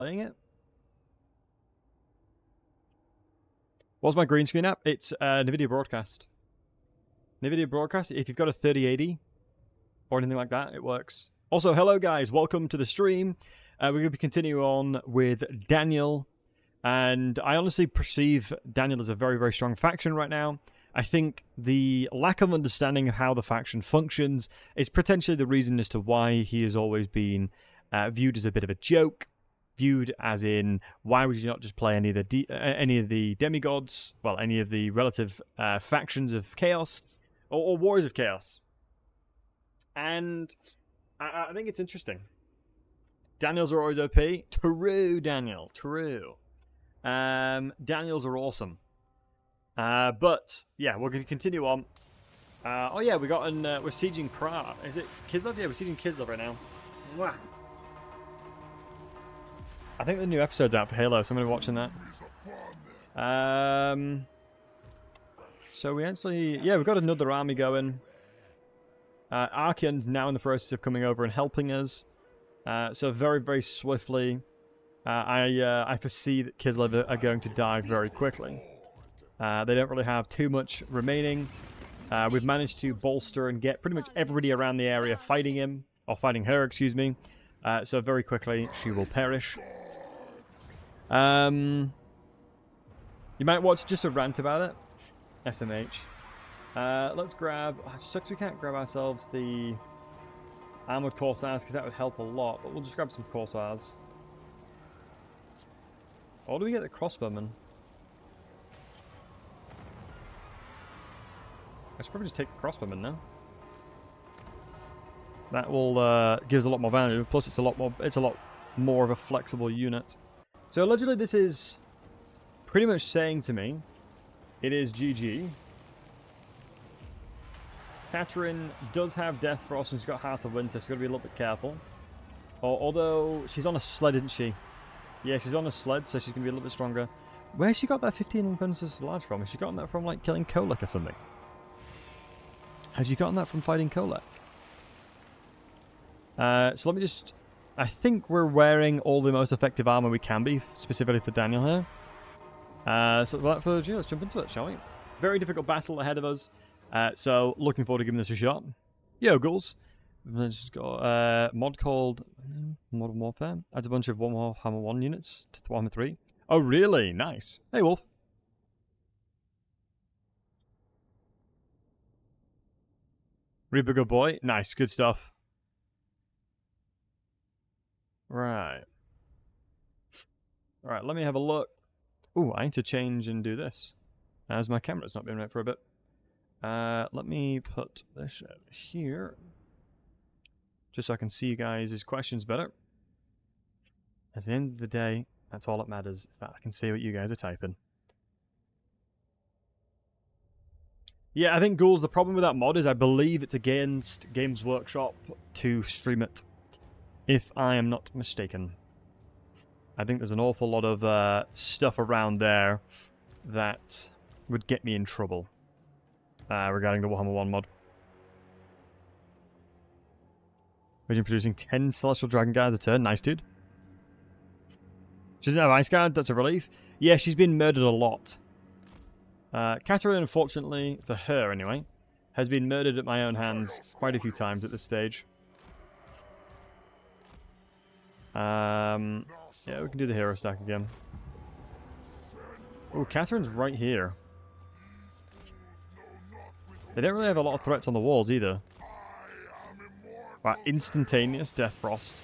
playing it. What's my green screen app? It's NVIDIA Broadcast. NVIDIA Broadcast, if you've got a 3080 or anything like that, it works. Also, hello guys, welcome to the stream. We're going to be continuing on with Daniel. And I honestly perceive Daniel as a very, very strong faction right now. I think the lack of understanding of how the faction functions is potentially the reason as to why he has always been viewed as a bit of a joke. Viewed as in, why would you not just play any of the demigods? Well, any of the relative factions of Chaos or Warriors of Chaos. And I think it's interesting. Daniels are always OP. True, Daniel. True. Daniels are awesome. But yeah, we're going to continue on. Oh yeah, we're sieging Prague. Is it Kislev? Yeah, we're sieging Kislev right now. Wow. I think the new episode's out for Halo, so I'm going to be watching that. So we actually, yeah, we've got another army going. Archeon's now in the process of coming over and helping us. So very, very swiftly, I foresee that Kislev are going to die very quickly. They don't really have too much remaining. We've managed to bolster and get pretty much everybody around the area fighting him, or fighting her, excuse me. So very quickly, she will perish. You might watch just a rant about it. SMH. Let's grab... Oh, it sucks we can't grab ourselves the Armored Corsairs, because that would help a lot. But we'll just grab some Corsairs. Or do we get the Crossbowmen? I should probably just take the Crossbowmen now. That will give us a lot more value. Plus, it's a lot more of a flexible unit. So allegedly, this is pretty much saying to me, it is GG. Catherine does have Death Frost and she's got Heart of Winter, so she's got to be a little bit careful. Although she's on a sled, isn't she? Yeah, she's on a sled, so she's going to be a little bit stronger. Where's she got that 15 Inventus Large from? Has she gotten that from like killing Kolek or something? Has she gotten that from fighting Kolek? So let me just... I think we're wearing all the most effective armor we can be, specifically for Daniel here. So without further ado, let's jump into it, shall we? Very difficult battle ahead of us. So looking forward to giving this a shot. Yo, ghouls. Let's just got a mod called Modern Warfare. Adds a bunch of Warhammer 1 units to Warhammer 3. Oh, really? Nice. Hey, Wolf. Reaper, good boy. Nice, good stuff. Right. Alright, let me have a look. Ooh, I need to change and do this, as my camera's not been right for a bit. Let me put this out here, just so I can see you guys' questions better. At the end of the day, that's all that matters, is that I can see what you guys are typing. Yeah, I think, Ghouls, the problem with that mod is I believe it's against Games Workshop to stream it, if I am not mistaken. I think there's an awful lot of stuff around there that would get me in trouble regarding the Warhammer 1 mod. We're producing 10 Celestial Dragon Guards a turn. Nice, dude. She doesn't have Ice Guard. That's a relief. Yeah, she's been murdered a lot. Catherine, unfortunately, for her anyway, has been murdered at my own hands quite a few times at this stage. Yeah, we can do the hero stack again. Oh, Catherine's right here. They don't really have a lot of threats on the walls either. Right, instantaneous Death Frost.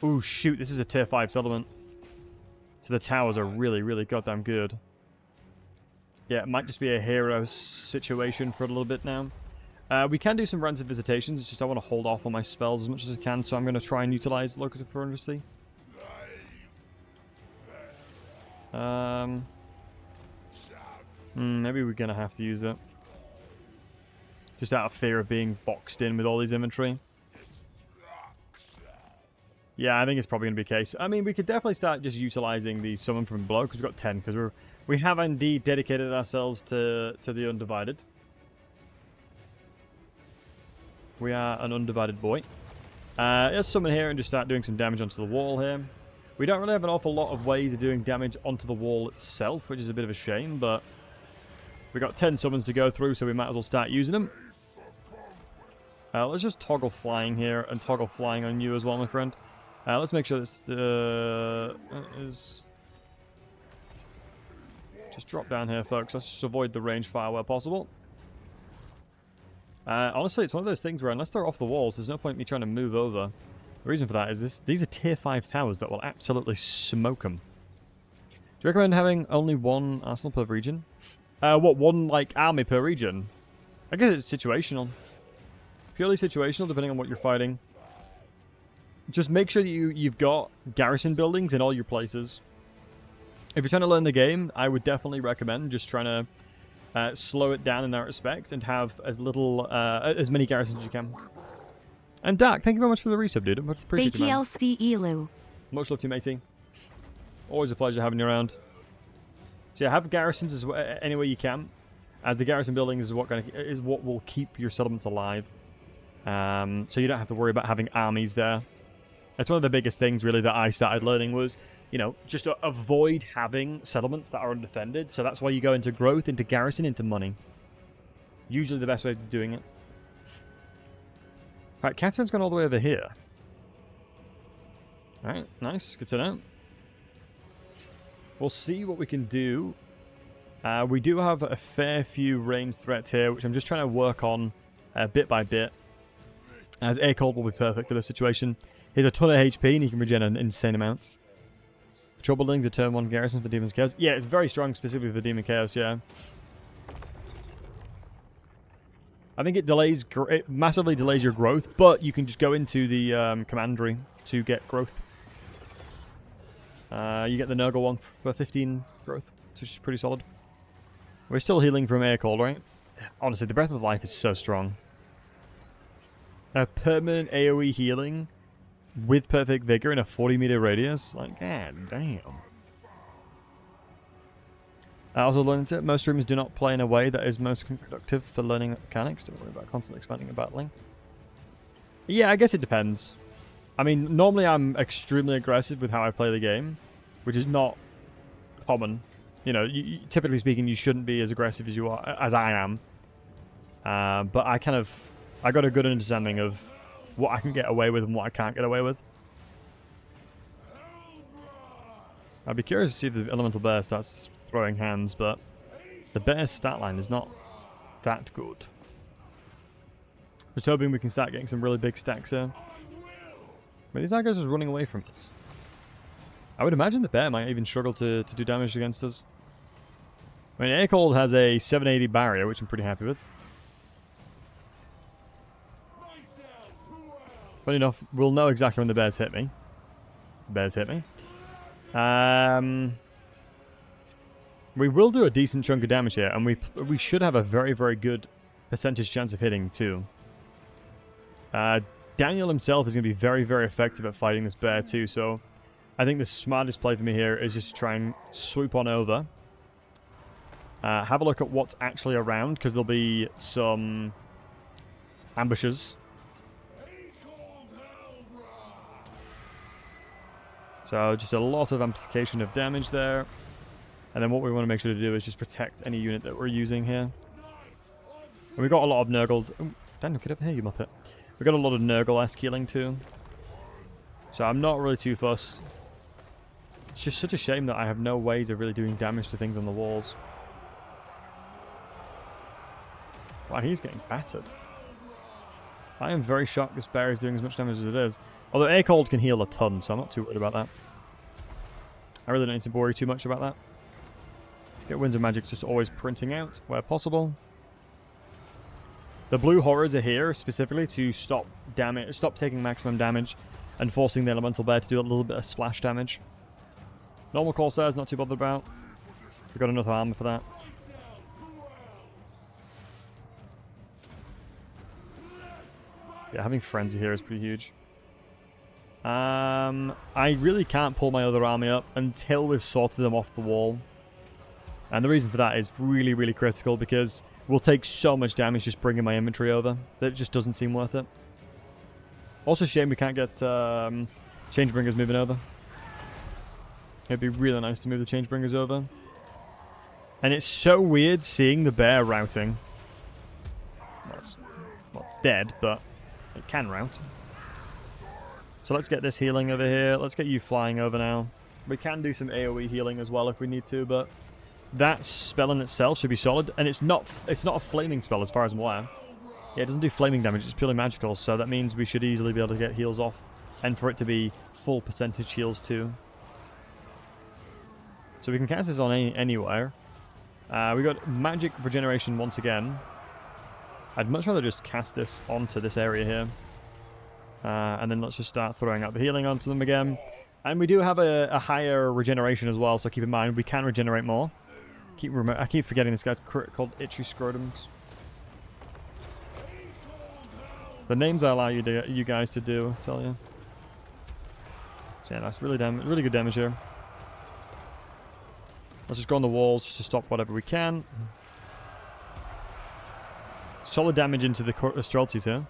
Oh shoot, this is a tier 5 settlement. So the towers are really, really goddamn good. Yeah, it might just be a hero situation for a little bit now. We can do some Rancid Visitations, it's just I want to hold off on my spells as much as I can, so I'm going to try and utilize Locative Ferocity. Maybe we're going to have to use it. Just out of fear of being boxed in with all these inventory. Yeah, I think it's probably going to be the case. I mean, we could definitely start just utilizing the Summon from Below, because we've got 10, because we have indeed dedicated ourselves to the Undivided. We are an undivided boy. Let's summon here and just start doing some damage onto the wall here. We don't really have an awful lot of ways of doing damage onto the wall itself, which is a bit of a shame, but we got 10 summons to go through, so we might as well start using them. Let's just toggle flying here and toggle flying on you as well, my friend. Let's make sure this is... Just drop down here, folks. Let's just avoid the range fire where possible. Honestly, it's one of those things where unless they're off the walls, there's no point in me trying to move over. The reason for that is these are tier 5 towers that will absolutely smoke them. Do you recommend having only one arsenal per region? One, like, army per region? I guess it's situational. Purely situational, depending on what you're fighting. Just make sure that you've got garrison buildings in all your places. If you're trying to learn the game, I would definitely recommend just trying to slow it down in that respect and have as many garrisons as you can. And Dak, thank you very much for the resub, dude. I much appreciate you, man. Much love to you, matey. Always a pleasure having you around. So yeah, have garrisons any way you can, as the garrison buildings is what will keep your settlements alive. So you don't have to worry about having armies there. That's one of the biggest things, really, that I started learning was, you know, just to avoid having settlements that are undefended. So that's why you go into growth, into garrison, into money. Usually the best way of doing it. Alright, Catherine's gone all the way over here. Alright, nice. Good to know. We'll see what we can do. We do have a fair few ranged threats here, which I'm just trying to work on bit by bit. As Air Cold will be perfect for this situation. He's a ton of HP and he can regen an insane amount. Patrol buildings, a turn 1 garrison for Demon's Chaos. Yeah, it's very strong specifically for Demon Chaos, yeah. I think it massively delays your growth, but you can just go into the commandery to get growth. You get the Nurgle one for 15 growth, which is pretty solid. We're still healing from Air Cold, right? Honestly, the Breath of Life is so strong. Permanent AoE healing with perfect vigor in a 40-meter radius? Like, god damn. I also learned it. Most streamers do not play in a way that is most productive for learning mechanics. Don't worry about constantly expanding and battling. Yeah, I guess it depends. I mean, normally I'm extremely aggressive with how I play the game, which is not common. You know, typically speaking, you shouldn't be as aggressive as you are, as I am. But I got a good understanding of what I can get away with and what I can't get away with. I'd be curious to see if the Elemental Bear starts throwing hands, but the Bear's stat line is not that good. Just hoping we can start getting some really big stacks here. But these guys are running away from us. I would imagine the Bear might even struggle to do damage against us. I mean, Air Cold has a 780 barrier, which I'm pretty happy with. Funny enough, we'll know exactly when the bears hit me. The bears hit me. We will do a decent chunk of damage here, and we should have a very, very good percentage chance of hitting too. Daniel himself is going to be very, very effective at fighting this bear too, so I think the smartest play for me here is just to try and swoop on over. Have a look at what's actually around, because there'll be some ambushes. So just a lot of amplification of damage there. And then what we want to make sure to do is just protect any unit that we're using here. And we got a lot of Nurgle... Oh, Daniel, get up here, you muppet. We got a lot of Nurgle-esque healing too. So I'm not really too fussed. It's just such a shame that I have no ways of really doing damage to things on the walls. Wow, he's getting battered. I am very shocked this bear is doing as much damage as it is. Although Air Cold can heal a ton, so I'm not too worried about that. I really don't need to worry too much about that. Get Winds of Magic's just always printing out where possible. The blue horrors are here specifically to stop taking maximum damage and forcing the Elemental Bear to do a little bit of splash damage. Normal Corsairs, not too bothered about. We've got enough armor for that. Yeah, having Frenzy here is pretty huge. I really can't pull my other army up until we've sorted them off the wall. And the reason for that is really, really critical, because we'll take so much damage just bringing my inventory over that it just doesn't seem worth it. Also, shame we can't get Changebringers moving over. It'd be really nice to move the Changebringers over. And it's so weird seeing the bear routing. Well, it's dead, but it can route. So let's get this healing over here. Let's get you flying over now. We can do some AoE healing as well if we need to, but that spell in itself should be solid. And it's not a flaming spell as far as I'm aware. Yeah, it doesn't do flaming damage, it's purely magical, so that means we should easily be able to get heals off. And for it to be full percentage heals too. So we can cast this on anywhere. We got magic regeneration once again. I'd much rather just cast this onto this area here. And then let's just start throwing out the healing onto them again. And we do have a higher regeneration as well, so keep in mind we can regenerate more. I keep forgetting this guy's called Itchy Scrotums. The names I allow you guys to do, I tell you. So yeah, that's really good damage here. Let's just go on the walls just to stop whatever we can. Solid damage into the Streltsies here.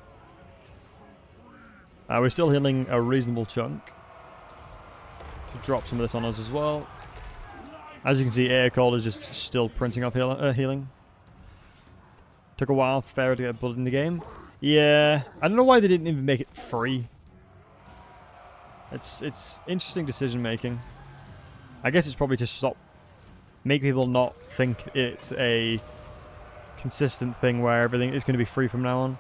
We're still healing a reasonable chunk. Should drop some of this on us as well. As you can see, Air Cold is just still printing up healing. Took a while for Pharaoh to get blood in the game. Yeah, I don't know why they didn't even make it free. It's interesting decision making. I guess it's probably to make people not think it's a consistent thing where everything is going to be free from now on.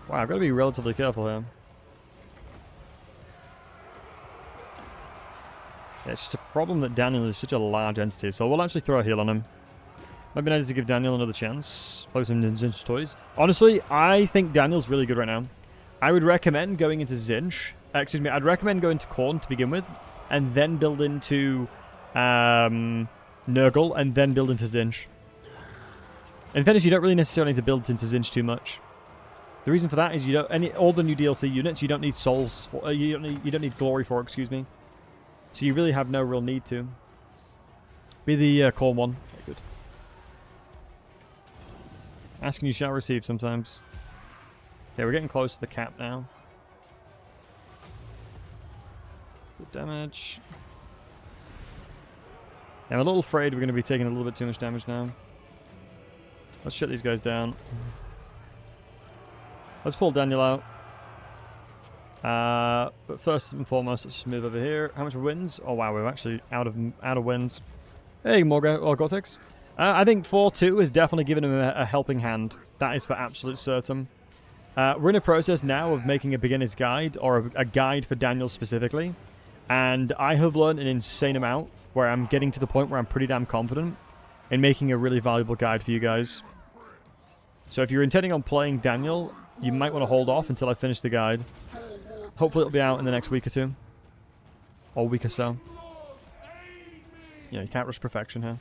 Wow, I've got to be relatively careful here. Yeah, it's just a problem that Daniel is such a large entity, so we'll actually throw a heal on him. Might be nice to give Daniel another chance. Play some Tzeentch toys. Honestly, I think Daniel's really good right now. I would recommend going into Tzeentch. Excuse me, I'd recommend going to Khorne to begin with, and then build into Nurgle, and then build into Tzeentch. In fairness, you don't really necessarily need to build into Tzeentch too much. The reason for that is all the new DLC units you don't need souls for, you don't need glory for, excuse me. So you really have no real need to. Be the Khorne one. Okay, good. Asking you shall receive sometimes. Okay, we're getting close to the cap now. Good damage. Yeah, I'm a little afraid we're going to be taking a little bit too much damage now. Let's shut these guys down. Let's pull Daniel out. But first and foremost, let's just move over here. How much wins? Oh wow, we're actually out of wins. Hey, Gortex. I think 4-2 is definitely giving him a helping hand. That is for absolute certain. We're in a process now of making a beginner's guide, or a guide for Daniel specifically. And I have learned an insane amount, where I'm getting to the point where I'm pretty damn confident in making a really valuable guide for you guys. So if you're intending on playing Daniel, you might want to hold off until I finish the guide. Hopefully it'll be out in the next week or two. Or week or so. Yeah, you can't rush perfection here.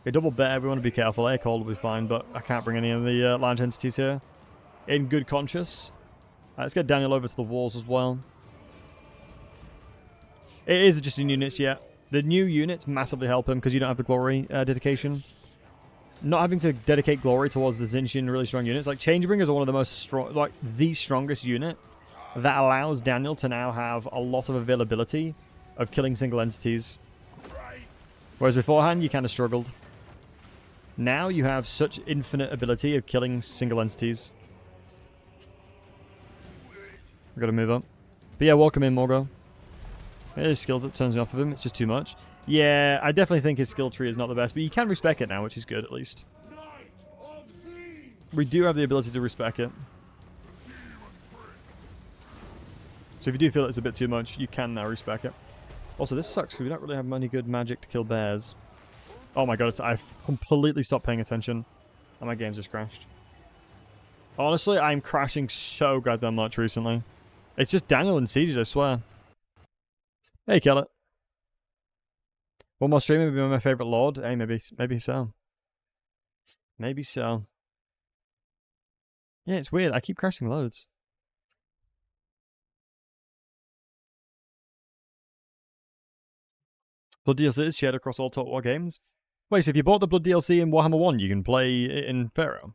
Okay, double bear, we want to be careful. Air Cold will be fine, but I can't bring any of the large entities here. In good conscience. Let's get Daniel over to the walls as well. It is just in units yet. The new units massively help him because you don't have the glory dedication. Not having to dedicate glory towards the Tzeentchian really strong units. Like, Changebringers are one of the most strong, like, the strongest unit that allows Daniel to now have a lot of availability of killing single entities. Whereas beforehand, you kind of struggled. Now you have such infinite ability of killing single entities. We've got to move up. But yeah, welcome in, Morgo. His skill that turns me off of him. It's just too much. Yeah, I definitely think his skill tree is not the best, but you can respec it now, which is good, at least. We do have the ability to respec it. So if you do feel it's a bit too much, you can now respec it. Also, this sucks because we don't really have any good magic to kill bears. Oh my god, I've completely stopped paying attention. And my game's just crashed. Honestly, I'm crashing so goddamn much recently. It's just Daniel and Sieges, I swear. Hey, kill it. One more stream, maybe my favourite lord. Hey, maybe so. Maybe so. Yeah, it's weird. I keep crashing loads. Blood DLC is shared across all Total War games. Wait, so if you bought the Blood DLC in Warhammer 1, you can play it in Pharaoh?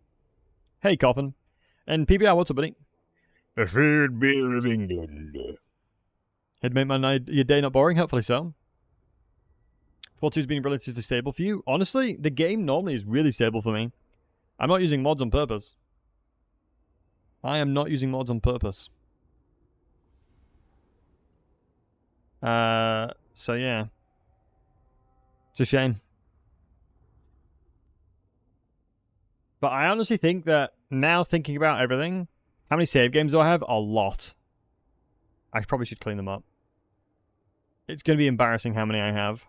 Hey, Coffin. And PBR, what's up, buddy? The third beer of England. It'd make your day not boring, hopefully so. 4.2's been relatively stable for you. Honestly, the game normally is really stable for me. I'm not using mods on purpose. I am not using mods on purpose. So yeah. It's a shame. But I honestly think that now thinking about everything, how many save games do I have? A lot. I probably should clean them up. It's going to be embarrassing how many I have.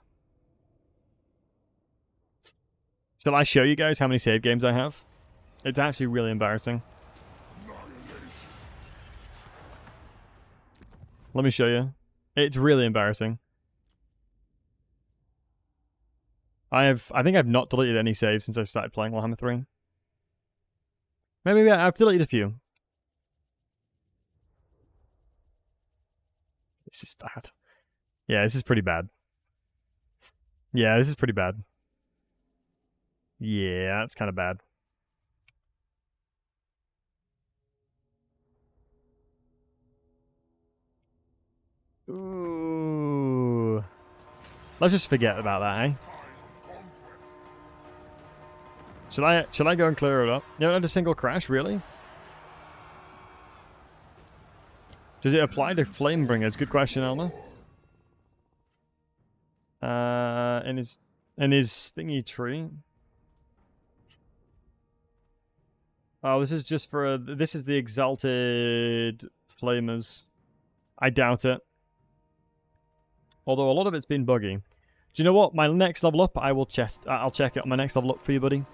Shall I show you guys how many save games I have? It's actually really embarrassing. Let me show you. It's really embarrassing. I think I've not deleted any saves since I started playing Warhammer 3. Maybe I've deleted a few. This is bad. Yeah, this is pretty bad. Yeah, this is pretty bad. Yeah, that's kind of bad. Ooh. Let's just forget about that, eh? Should I go and clear it up? You don't have a single crash, really? Does it apply to Flamebringers? Good question, Elmer. In his thingy tree. Oh, this is just for this is the exalted flamers. I doubt it. Although a lot of it's been buggy. Do you know what? My next level up, I'll check it on my next level up for you, buddy.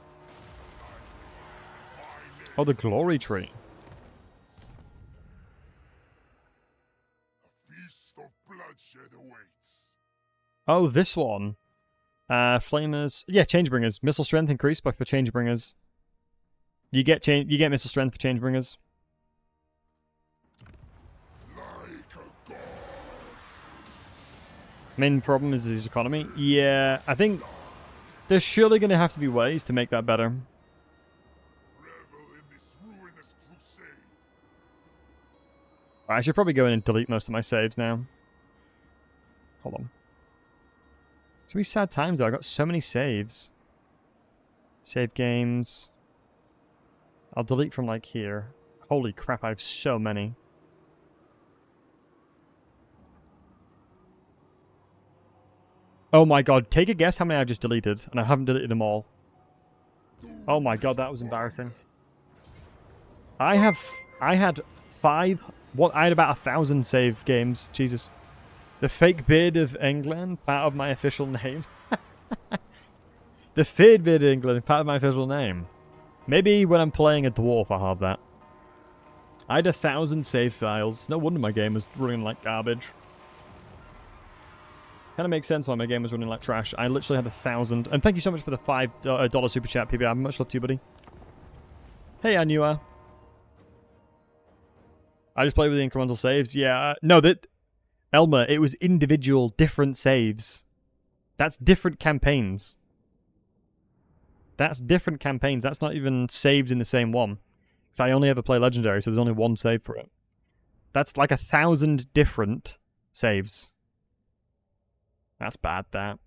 Oh, the glory tree. A feast of bloodshed awaits. Oh, this one. Flamers. Yeah, Changebringers. Missile strength increased for Changebringers. You get missile strength for Changebringers. Main problem is his economy. Yeah, I think there's surely going to have to be ways to make that better. I should probably go in and delete most of my saves now. Hold on. It's gonna be sad times though. I got so many saves. Save games. I'll delete from like here. Holy crap, I have so many. Oh my god, take a guess how many I've just deleted, and I haven't deleted them all. Oh my god, that was embarrassing. I had 1,000 save games. Jesus. The fake beard of England, part of my official name. The fake beard of England, part of my official name. Maybe when I'm playing a dwarf, I'll have that. I had 1,000 save files. No wonder my game was running like garbage. Kind of makes sense why my game was running like trash. I literally had 1,000. And thank you so much for the $5 super chat, PBR. Much love to you, buddy. Hey, Anua. I just played with the incremental saves. Yeah, no, Elmer, it was individual, different saves. That's different campaigns. That's different campaigns. That's not even saved in the same one. Because I only ever play Legendary, so there's only one save for it. That's like 1,000 different saves. That's bad, that.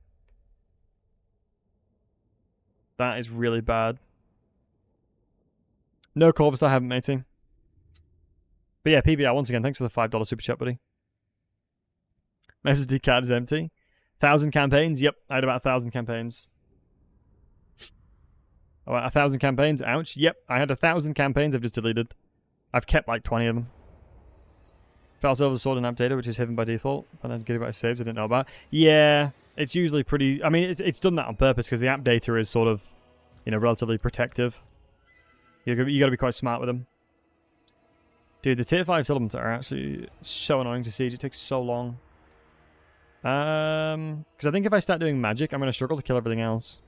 That is really bad. No Corvus, I haven't, matey. But yeah, PBR, once again, thanks for the $5 super chat, buddy. My SSD card is empty. 1,000 campaigns? Yep, I had about 1,000 campaigns. Oh, 1,000 campaigns? Ouch. Yep, I had 1,000 campaigns I've just deleted. I've kept like 20 of them. Fell over the sword and app data, which is hidden by default. And then get about saves I didn't know about. Yeah, it's usually pretty... I mean, it's done that on purpose because the app data is sort of, you know, relatively protective. You got to be quite smart with them. Dude, the tier 5 settlements are actually so annoying to siege. It takes so long. Because I think if I start doing magic, I'm going to struggle to kill everything else.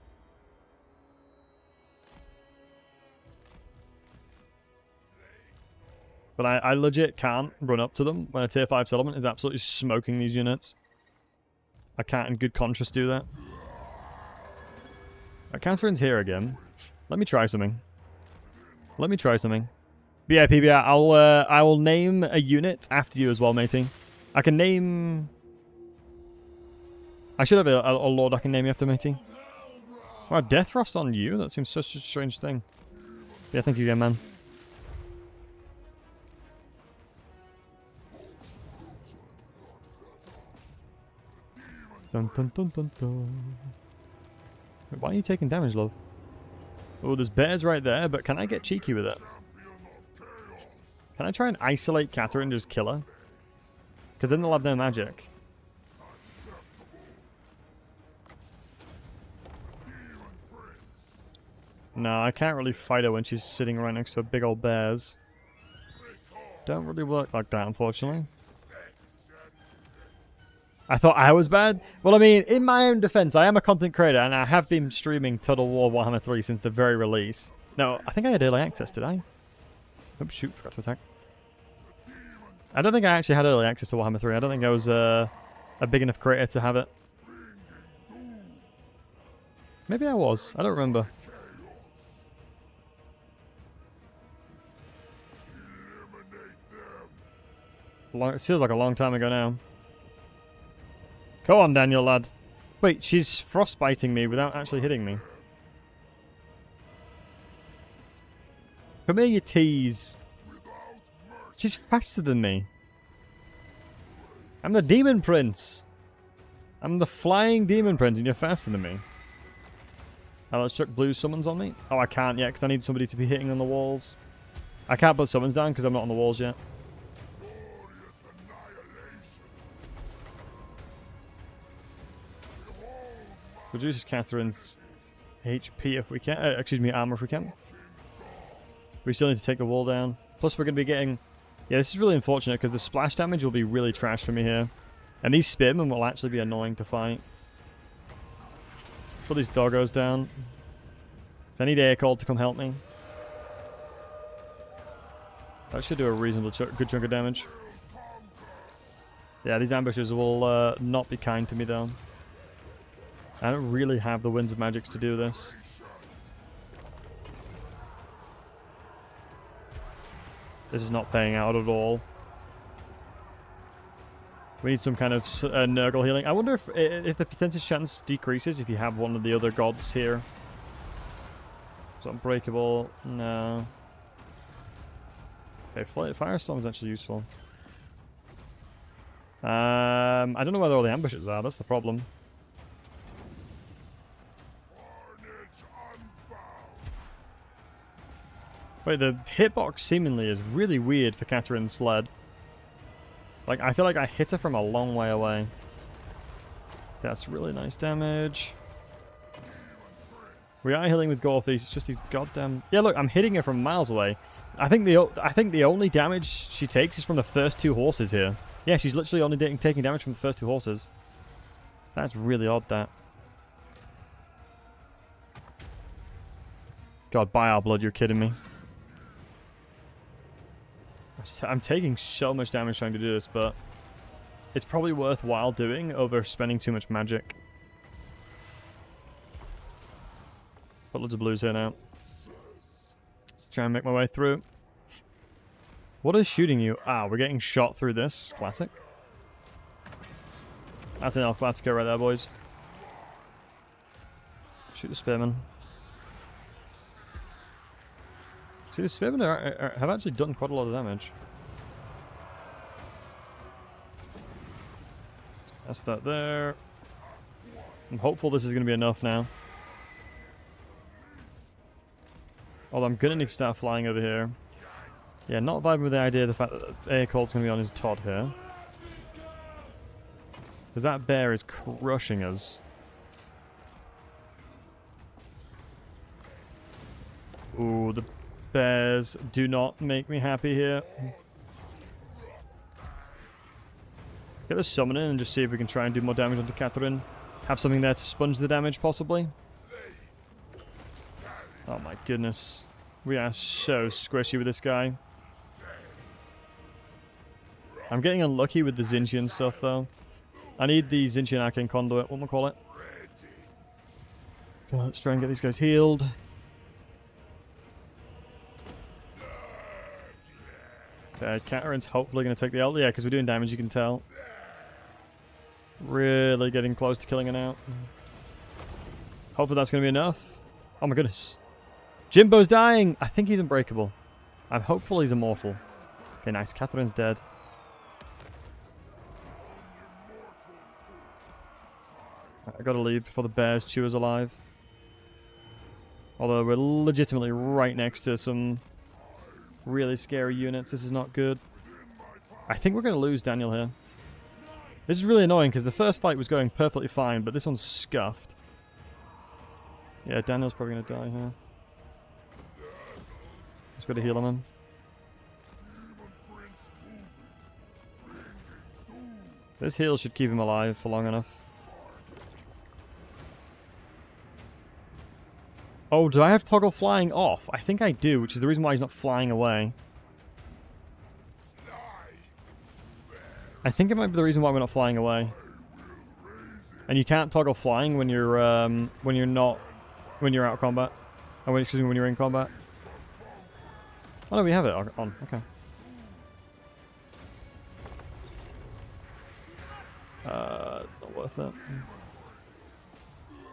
But I legit can't run up to them when a tier 5 settlement is absolutely smoking these units. I can't in good conscience do that. Catherine's here again. Let me try something. Let me try something. But yeah, PBR, I will name a unit after you as well, matey. I can name... I should have a lord I can name you after, matey. Wow, Death Frost on you? That seems such a strange thing. Yeah, thank you again, man. Dun dun dun dun dun. Wait, why are you taking damage, love? Oh, there's bears right there, but can I get cheeky with it? Can I try and isolate Catherine and just kill her? Because then they'll have no magic. No, I can't really fight her when she's sitting right next to a big old bears. Don't really work like that, unfortunately. I thought I was bad? Well, I mean, in my own defense, I am a content creator, and I have been streaming Total War Warhammer 3 since the very release. No, I think I had early access, did I? Oops, shoot, forgot to attack. I don't think I actually had early access to Warhammer 3. I don't think I was a big enough creator to have it. Maybe I was. I don't remember. It feels like a long time ago now. Go on, Daniel, lad. Wait, she's frostbiting me without actually hitting me. Come here, you tease. She's faster than me. I'm the Demon Prince. I'm the flying Demon Prince and you're faster than me. Oh, let's chuck blue summons on me. Oh, I can't yet because I need somebody to be hitting on the walls. I can't put summons down because I'm not on the walls yet. Reduces Catherine's HP if we can. Excuse me, armor if we can. We still need to take the wall down. Plus, we're going to be getting... Yeah, this is really unfortunate because the splash damage will be really trash for me here. And these spearmen will actually be annoying to fight. Put these doggos down. So I need air cold to come help me. That should do a reasonable good chunk of damage. Yeah, these ambushes will not be kind to me though. I don't really have the Winds of Magics to do this. This is not paying out at all. We need some kind of Nurgle healing. I wonder if the percentage chance decreases if you have one of the other gods here. Is unbreakable? No. Okay, Firestorm is actually useful. I don't know where all the ambushes are. That's the problem. Wait, the hitbox seemingly is really weird for Catherine's sled. Like, I feel like I hit her from a long way away. That's really nice damage. We are healing with Gorthies. It's just these goddamn... Yeah, look, I'm hitting her from miles away. I think the only damage she takes is from the first two horses here. Yeah, she's literally only taking damage from the first two horses. That's really odd, that. God, by our blood, you're kidding me. I'm taking so much damage trying to do this, but it's probably worthwhile doing over spending too much magic. Put loads of blues here now. Let's try and make my way through. What is shooting you? Ah, we're getting shot through this. Classic. That's an El Clasico right there, boys. Shoot the spearmen. See, the spearmen have actually done quite a lot of damage. That's that there. I'm hopeful this is going to be enough now. Although I'm going to need to start flying over here. Yeah, not vibing with the idea of the fact that air cold's going to be on his Todd here. Because that bear is crushing us. Ooh, the bears do not make me happy here. Get the summon in and just see if we can try and do more damage onto Catherine. Have something there to sponge the damage, possibly. Oh my goodness. We are so squishy with this guy. I'm getting unlucky with the Tzeentchian stuff, though. I need the Tzeentchian Arcane Conduit, what am I call it? Okay, let's try and get these guys healed. Okay, Catarin's hopefully going to take the ult. Yeah, because we're doing damage, you can tell. Really getting close to killing it out. Hopefully that's going to be enough. Oh my goodness. Jimbo's dying! I think he's unbreakable. I'm hopeful he's immortal. Okay, nice. Catherine's dead. I gotta leave before the bears chew us alive. Although we're legitimately right next to some really scary units. This is not good. I think we're going to lose Daniel here. This is really annoying because the first fight was going perfectly fine, but this one's scuffed. Yeah, Daniel's probably going to die here. Let's go to heal him. This heal should keep him alive for long enough. Oh, do I have to toggle flying off? I think I do, which is the reason why he's not flying away. I think it might be the reason why we're not flying away. And you can't toggle flying when you're out of combat. Oh, excuse me, when you're in combat. Oh no, we have it on. Okay. It's not worth it.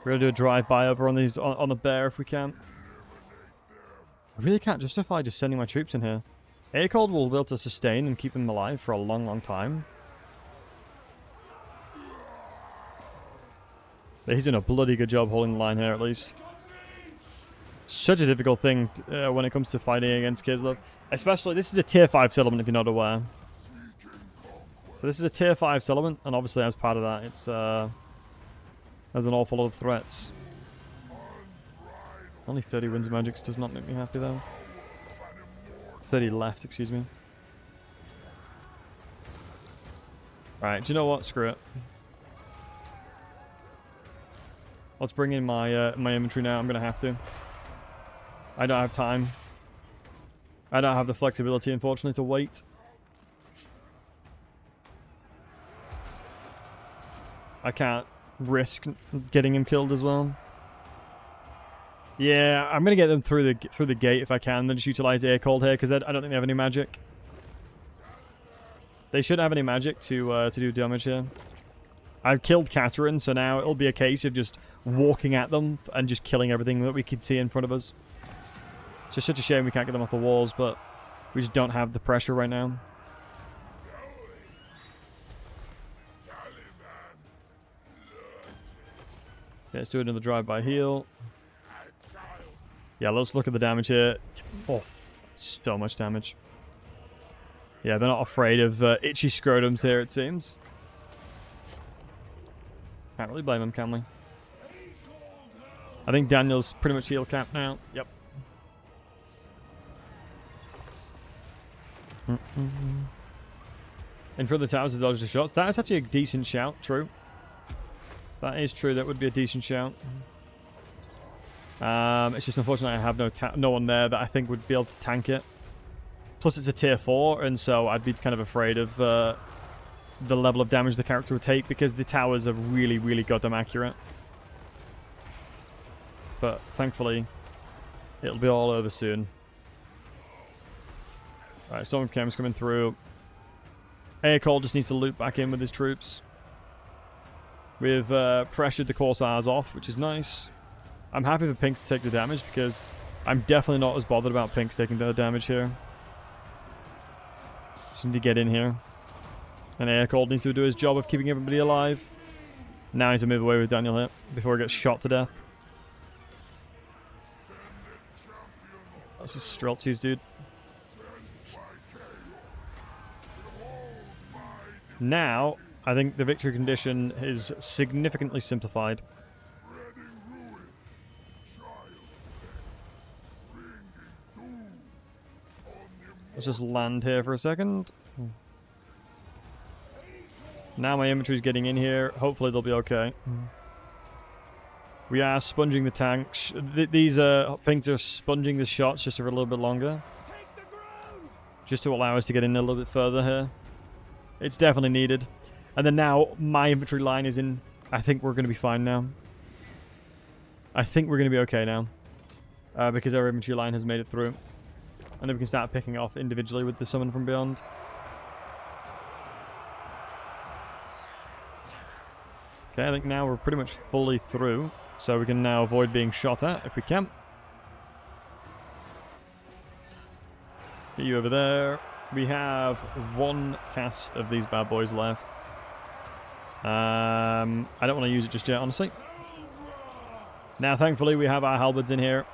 We're gonna do a drive-by over on these on the bear if we can. I really can't justify just sending my troops in here. Aircold will be able to sustain and keep them alive for a long, long time. But he's doing a bloody good job holding the line here, at least. Such a difficult thing when it comes to fighting against Kislev. Especially, this is a tier 5 settlement if you're not aware. So this is a tier 5 settlement, and obviously as part of that, it's there's an awful lot of threats. Only 30 wins magics does not make me happy though. 30 left, excuse me. Alright, do you know what? Screw it. Let's bring in my my inventory now. I'm gonna have to. I don't have time. I don't have the flexibility, unfortunately, to wait. I can't risk getting him killed as well. Yeah, I'm gonna get them through the gate if I can. Then just utilize air cold here because I don't think they have any magic. They shouldn't have any magic to do damage here. I've killed Katerin, so now it'll be a case of just walking at them and just killing everything that we can see in front of us. It's just such a shame we can't get them off the walls, but we just don't have the pressure right now. Yeah, let's do another drive-by heal. Yeah, let's look at the damage here. Oh, so much damage. Yeah, they're not afraid of itchy scrotums here, it seems. Can't really blame them, can we? I think Daniel's pretty much heal capped now. Yep. In front of the towers to dodge the shots. That is actually a decent shout, true. That is true, that would be a decent shout. It's just unfortunate I have no one there that I think would be able to tank it. Plus it's a tier 4, and so I'd be kind of afraid of the level of damage the character would take because the towers are really, really goddamn accurate. But thankfully, it'll be all over soon. Alright, Storm Cam's coming through. Aircall just needs to loop back in with his troops. We've pressured the Corsairs off, which is nice. I'm happy for Pinks to take the damage because I'm definitely not as bothered about Pinks taking the damage here. Just need to get in here. And Aircold needs to do his job of keeping everybody alive. Now he needs to move away with Daniel here before he gets shot to death. That's just Streltsies, dude. Now, I think the victory condition is significantly simplified. Let's just land here for a second. Now my inventory's getting in here. Hopefully they'll be okay. We are sponging the tanks. These pinks are sponging the shots just for a little bit longer. Just to allow us to get in a little bit further here. It's definitely needed. And then now my inventory line is in. I think we're going to be fine now. I think we're going to be okay now. Because our inventory line has made it through. and then we can start picking off individually with the summon from beyond. Okay, I think now we're pretty much fully through, so we can now avoid being shot at if we can. Get you over there. We have one cast of these bad boys left. I don't want to use it just yet, honestly. Now, thankfully, we have our halberds in here.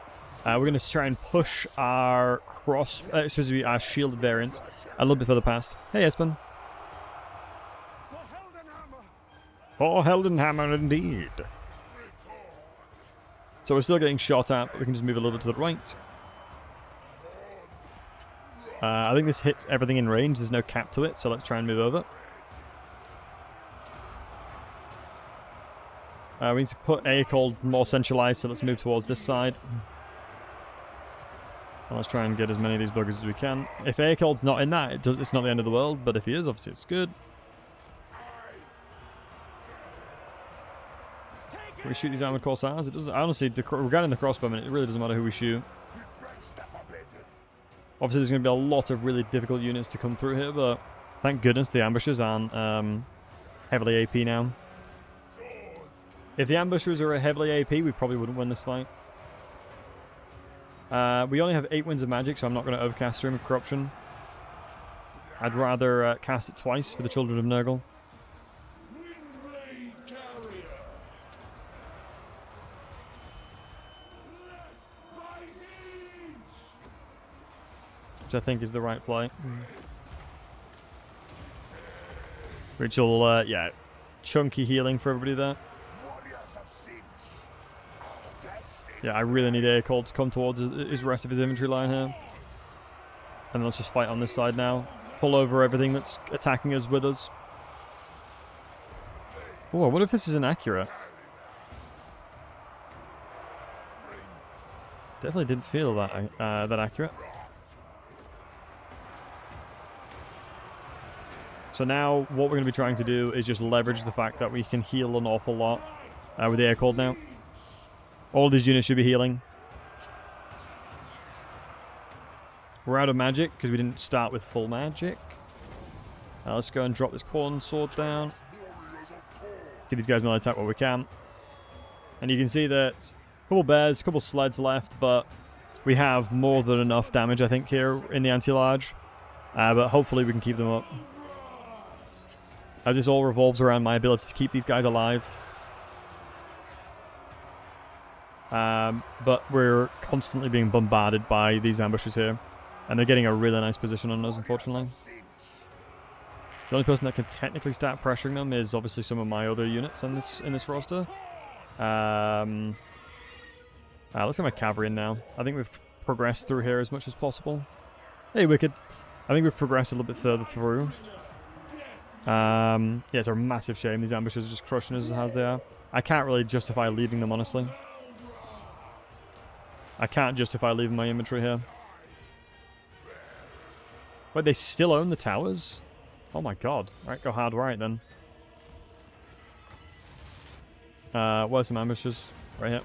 We're going to try and push our our shielded variants a little bit further past. Hey, Espen. For Heldenhammer, indeed. So we're still getting shot at, but we can just move a little bit to the right. I think this hits everything in range. There's no cap to it, so let's try and move over. We need to put Aecold more centralized, so let's move towards this side. And let's try and get as many of these buggers as we can. If Aecold's not in that, it's not the end of the world, but if he is, obviously it's good. Can we shoot these armored corsairs? It doesn't. Honestly, regarding the crossbowmen, it really doesn't matter who we shoot. Obviously, there's going to be a lot of really difficult units to come through here, but thank goodness the ambushers aren't heavily AP now. If the ambushers are heavily AP, we probably wouldn't win this fight. We only have 8 winds of magic, so I'm not going to overcast Stream of Corruption. I'd rather cast it twice for the Children of Nurgle. Which I think is the right play. Which will, yeah, chunky healing for everybody there. Yeah, I really need Aecold to come towards his rest of his infantry line here. And let's just fight on this side now. Pull over everything that's attacking us with us. Oh, what if this is inaccurate? Definitely didn't feel that that accurate. So now what we're going to be trying to do is just leverage the fact that we can heal an awful lot with the Aecold now. All these units should be healing. We're out of magic because we didn't start with full magic. Let's go and drop this corn sword down. Give these guys melee attack where we can. And you can see that a couple bears, a couple sleds left, but we have more than enough damage, I think, here in the anti-large. But hopefully we can keep them up. As this all revolves around my ability to keep these guys alive. But we're constantly being bombarded by these ambushes here. And they're getting a really nice position on us, unfortunately. The only person that can technically start pressuring them is obviously some of my other units in this roster. Let's get my cavalry in now. I think we've progressed through here as much as possible. Hey, Wicked. I think we've progressed a little bit further through. Yeah, it's a massive shame. These ambushes are just crushing us as they are. I can't really justify leaving them, honestly. I can't justify leaving my inventory here. Wait, they still own the towers? Oh my god. Alright, go hard right then. Where's some ambushes? Right here.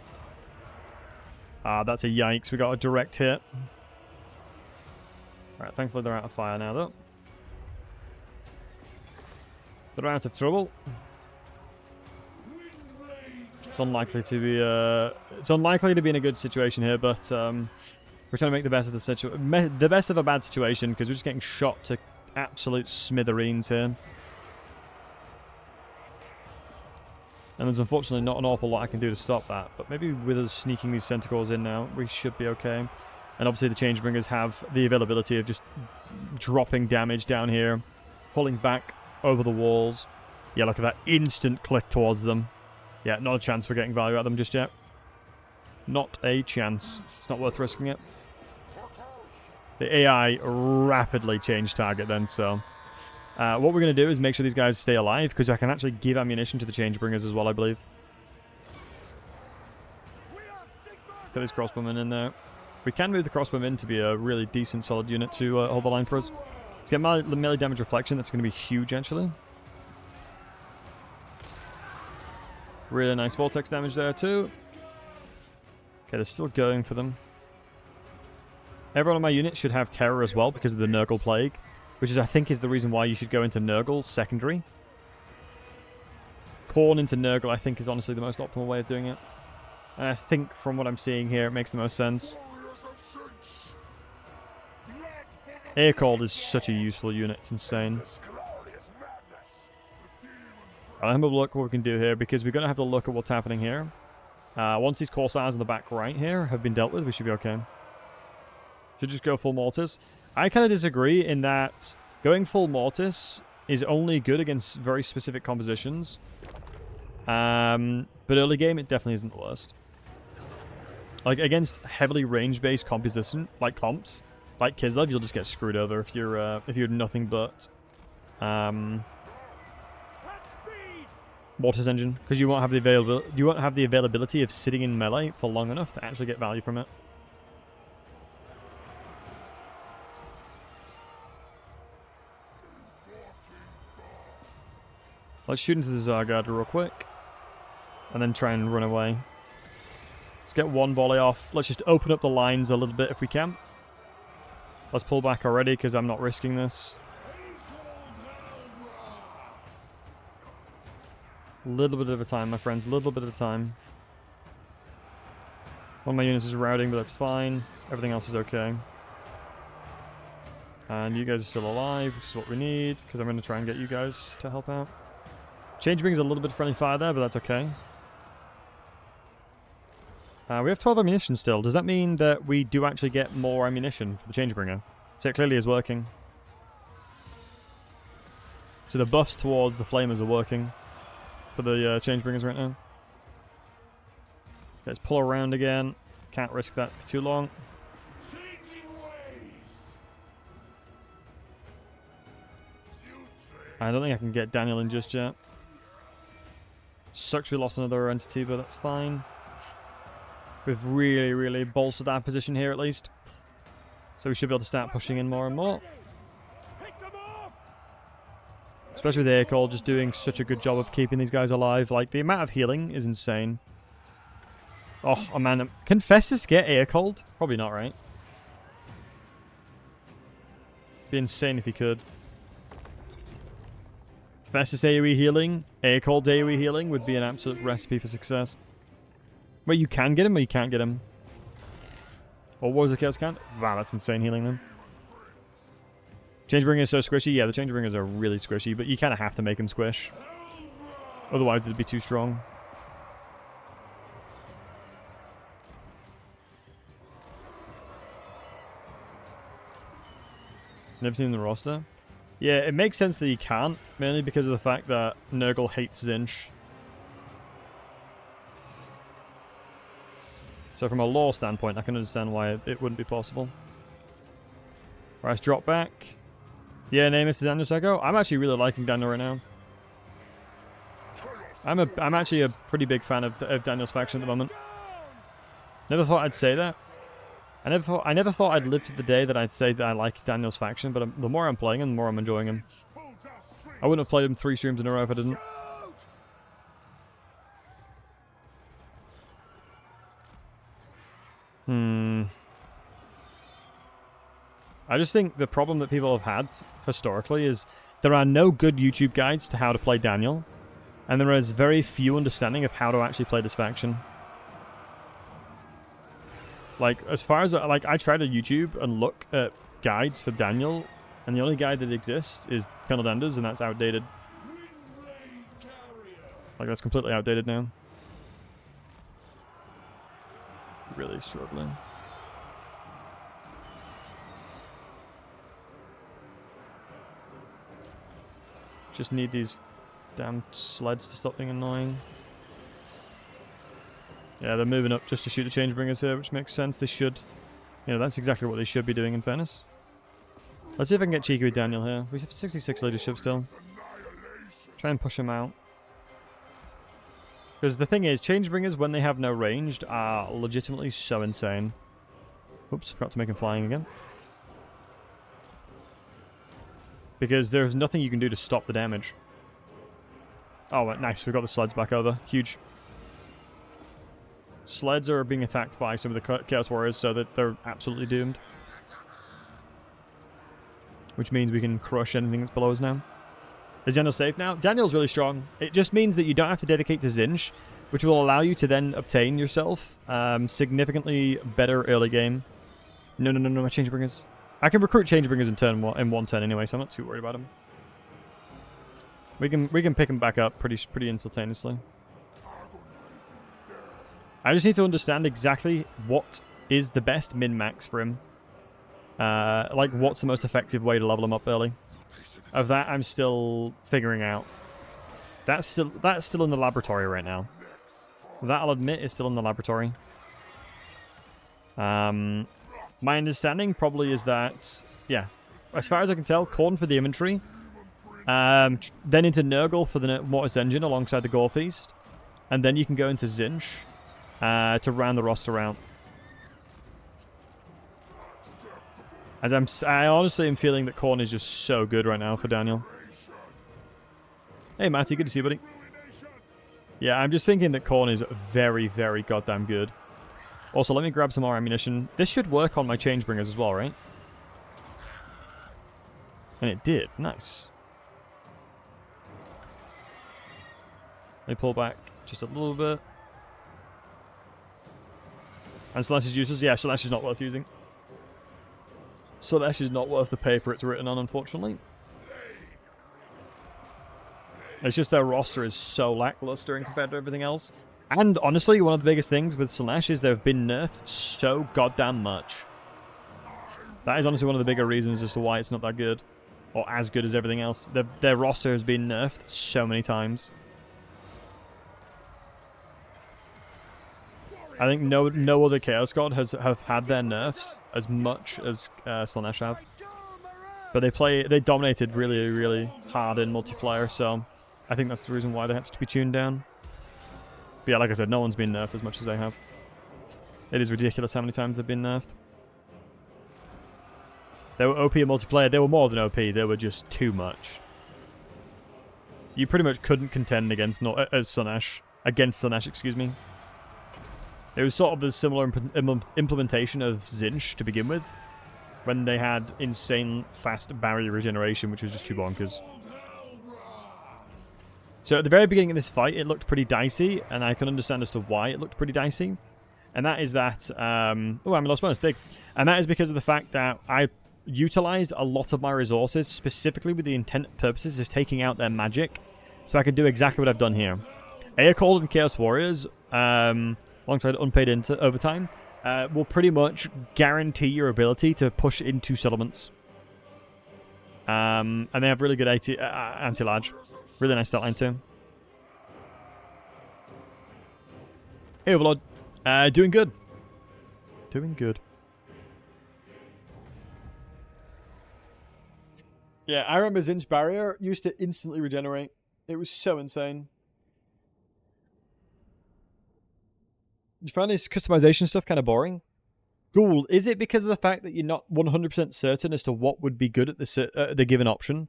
That's a yikes. We got a direct hit. Alright, thankfully they're out of fire now, though. They're out of trouble. It's unlikely to be in a good situation here, but we're trying to make the best of the best of a bad situation because we're just getting shot to absolute smithereens here. And there's unfortunately not an awful lot I can do to stop that, but maybe with us sneaking these Centaurs in now, we should be okay. And obviously the Changebringers have the availability of just dropping damage down here, pulling back over the walls. Yeah, look at that instant click towards them. Yeah, not a chance we're getting value out of them just yet. Not a chance. It's not worth risking it. The AI rapidly changed target then, so... what we're going to do is make sure these guys stay alive, because I can actually give ammunition to the Changebringers as well, I believe. Get this crossbowman in there. We can move the crossbowman to be a really decent, solid unit to hold the line for us. Let's get melee damage reflection. That's going to be huge, actually. Really nice vortex damage there, too. Okay, they're still going for them. Everyone on my unit should have Terror as well because of the Nurgle Plague, which is, I think, is the reason why you should go into Nurgle secondary. Khorne into Nurgle, I think, is honestly the most optimal way of doing it. And I think, from what I'm seeing here, it makes the most sense. Aircold is such a useful unit, it's insane. I'll have a look what we can do here, because we're going to have to look at what's happening here. Once these Corsairs in the back right here have been dealt with, we should be okay. Should just go full Mortis. I kind of disagree in that going full Mortis is only good against very specific compositions. But early game, it definitely isn't the worst. Like, against heavily range-based composition, like comps, like Kislev, you'll just get screwed over if you're nothing but Mortis engine, because you won't have the availability of sitting in melee for long enough to actually get value from it. Let's shoot into the Zargard real quick, and then try and run away. Let's get one volley off. Let's just open up the lines a little bit if we can. Let's pull back already, because I'm not risking this. A little bit of a time, my friends. A little bit of a time. One of my units is routing, but that's fine. Everything else is okay. And you guys are still alive, which is what we need, because I'm going to try and get you guys to help out. Change brings a little bit of friendly fire there, but that's okay. We have 12 ammunition still. Does that mean that we do actually get more ammunition for the Changebringer? So it clearly is working. So the buffs towards the Flamers are working for the Changebringers right now. Let's pull around again. Can't risk that for too long. I don't think I can get Daniel in just yet. Sucks we lost another entity, but that's fine. We've really, really bolstered our position here at least. So we should be able to start pushing in more and more. Especially with Aircold just doing such a good job of keeping these guys alive. Like, the amount of healing is insane. Oh man, can Festus get Aircold? Probably not, right? Be insane if he could. Festus AoE healing, Aircold AoE healing would be an absolute recipe for success. Wait, you can get him or you can't get him? Or was the Chaos Count? Wow, that's insane healing them. Changebringer is so squishy. Yeah, the Changebringers are really squishy, but you kind of have to make them squish. Otherwise, they'd be too strong. Never seen the roster? Yeah, it makes sense that you can't, mainly because of the fact that Nurgle hates Tzeentch. So from a lore standpoint, I can understand why it wouldn't be possible. Right, let's drop back. Yeah, name is Daniel Sego. I'm actually really liking Daniel right now. I'm actually a pretty big fan of Daniel's faction at the moment. Never thought I'd say that. I never thought I'd live to the day that I'd say that I like Daniel's faction, but the more I'm playing him, the more I'm enjoying him. I wouldn't have played him 3 streams in a row if I didn't. I just think the problem that people have had historically is there are no good YouTube guides to how to play Daniel, and there is very few understanding of how to actually play this faction. Like, as far as, like, I try to YouTube and look at guides for Daniel, and the only guide that exists is Colonel Dander's, and that's outdated. Like, that's completely outdated now. Really struggling. Just need these damn sleds to stop being annoying. Yeah, they're moving up just to shoot the Changebringers here, which makes sense. They should. You know, that's exactly what they should be doing in fairness. Let's see if I can get cheeky with Daniel here. We have 66 leadership still. Try and push him out. Because the thing is, Changebringers, when they have no ranged, are legitimately so insane. Oops, forgot to make him flying again. Because there's nothing you can do to stop the damage. Oh, nice. We've got the sleds back over. Huge. Sleds are being attacked by some of the Chaos Warriors, so that they're absolutely doomed. which means we can crush anything that's below us now. Is Daniel safe now? Daniel's really strong. It just means that you don't have to dedicate to Tzeentch, which will allow you to then obtain yourself significantly better early game. No, my Changebringers. I can recruit Changebringers in one turn anyway, so I'm not too worried about them. We can pick them back up pretty instantaneously. I just need to understand exactly what is the best min-max for him. Like, what's the most effective way to level him up early? Of that, I'm still figuring out. That's still in the laboratory right now. That, I'll admit, is still in the laboratory. My understanding probably is that, yeah, as far as I can tell, Khorne for the inventory, then into Nurgle for the Mortis Engine alongside the Gore Feast, and then you can go into Tzeentch to round the roster out. As I honestly am feeling that Khorne is just so good right now for Daniel. Hey Matty, good to see you, buddy. Yeah, I'm just thinking that Khorne is very, very goddamn good. Also, let me grab some more ammunition. This should work on my Changebringers as well, right? And it did. Nice. Let me pull back just a little bit. And Slash is useless? Yeah, Slash is not worth using. Slash is not worth the paper it's written on, unfortunately. It's just their roster is so lackluster in compared to everything else. And honestly, one of the biggest things with Slash is they've been nerfed so goddamn much. That is honestly one of the bigger reasons as to why it's not that good. Or as good as everything else. Their roster has been nerfed so many times. I think no other Chaos God have had their nerfs as much as Slanesh have. But they dominated really, really hard in multiplayer, so I think that's the reason why they had to be tuned down. But yeah, like I said, no one's been nerfed as much as they have. It is ridiculous how many times they've been nerfed. They were OP in multiplayer. They were more than OP. They were just too much. You pretty much couldn't contend against Slanesh, excuse me. It was sort of a similar implementation of Tzeentch to begin with, when they had insane fast barrier regeneration, which was just too bonkers. So at the very beginning of this fight, it looked pretty dicey, and I can understand as to why it looked pretty dicey. And that is that... oh, I'm lost bonus, big. And that is because of the fact that I utilized a lot of my resources, specifically with the intent purposes of taking out their magic, so I could do exactly what I've done here. Aircold and Chaos Warriors... alongside unpaid overtime, will pretty much guarantee your ability to push into settlements. And they have really good anti-lag. Really nice stat line too. Hey Overlord. Doing good. Doing good. Yeah, I remember Tzeentch Barrier used to instantly regenerate. It was so insane. You find this customization stuff kind of boring? Ghoul, is it because of the fact that you're not 100% certain as to what would be good at the given option?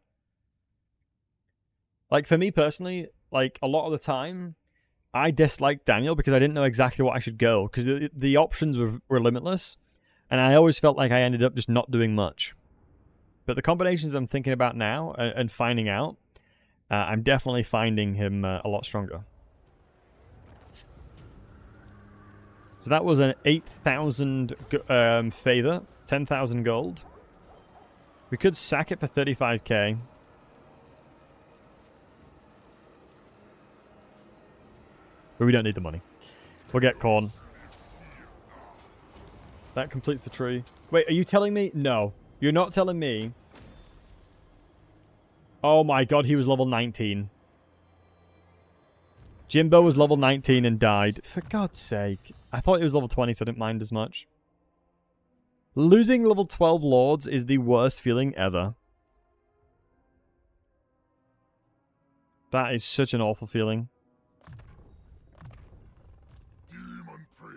Like, for me personally, like, a lot of the time, I disliked Daniel because I didn't know exactly what I should go, because the options were limitless, and I always felt like I ended up just not doing much. But the combinations I'm thinking about now and finding out, I'm definitely finding him a lot stronger. So that was an 8,000 favor, 10,000 gold. We could sack it for 35k. But we don't need the money. We'll get Khorne. That completes the tree. Wait, are you telling me? No. You're not telling me. Oh my god, he was level 19. Jimbo was level 19 and died. For God's sake. I thought he was level 20, so I didn't mind as much. Losing level 12 lords is the worst feeling ever. That is such an awful feeling.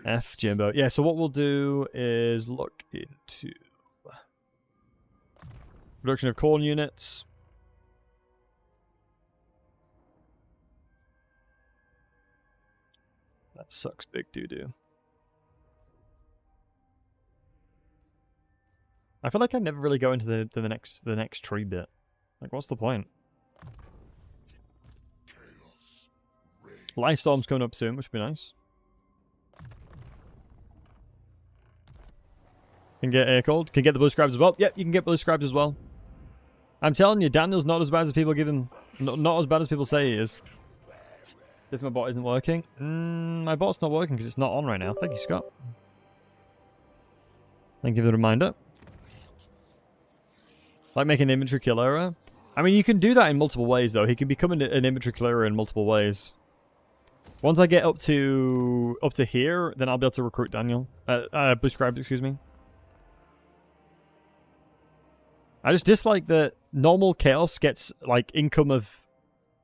F Jimbo. Yeah, so what we'll do is look into reduction of Khorne units. That sucks big doo-doo. I feel like I never really go into the next tree bit. Like, what's the point? Chaos. Life Storm's coming up soon, which would be nice. Can get air cold. Can get the blue scribes as well. Yep, you can get blue scribes as well. I'm telling you, Daniel's not as bad as people give him. Not as bad as people say he is. This my bot isn't working. My bot's not working because it's not on right now. Thank you, Scott. Thank you for the reminder. Like making an inventory killer. I mean, you can do that in multiple ways, though. He can become an inventory killer in multiple ways. Once I get up to here, then I'll be able to recruit Daniel. Blue scribes, excuse me. I just dislike that normal chaos gets like income of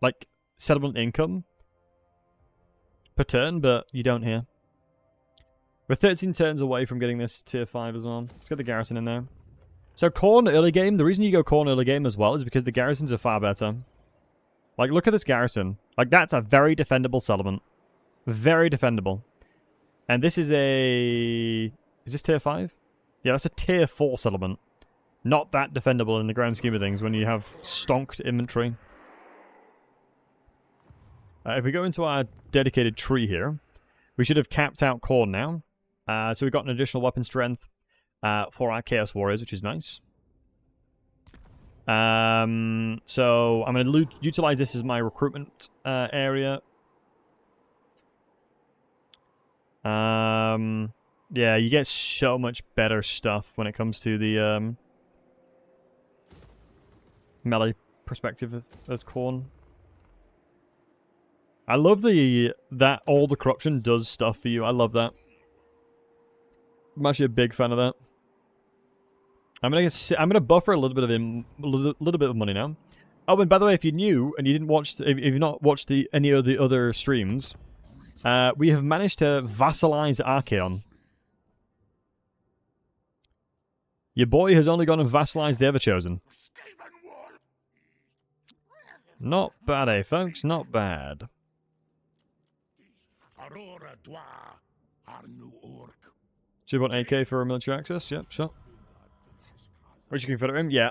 like settlement income per turn, but you don't here. We're 13 turns away from getting this tier 5 as well. Let's get the garrison in there. So Khorne early game, the reason you go Khorne early game as well is because the garrisons are far better. Like, look at this garrison. Like, that's a very defendable settlement. Very defendable. And this is a... Is this tier 5? Yeah, that's a tier 4 settlement. Not that defendable in the grand scheme of things when you have stonked inventory. If we go into our dedicated tree here, we should have capped out Khorne now. So we've got an additional weapon strength for our Chaos Warriors, which is nice. So I'm going to utilize this as my recruitment area. Yeah, you get so much better stuff when it comes to the melee perspective as Khorne. I love that all the corruption does stuff for you. I love that. I'm actually a big fan of that. I'm gonna buffer a little bit of money now. Oh, and by the way, if you're new and you didn't watch, if you've not watched any of the other streams, we have managed to vassalize Archaon. Your boy has only gone and vassalized the Everchosen. Not bad, eh, folks? Not bad. Do you want AK for military access? Yep, sure. Would you confederate him? Yeah.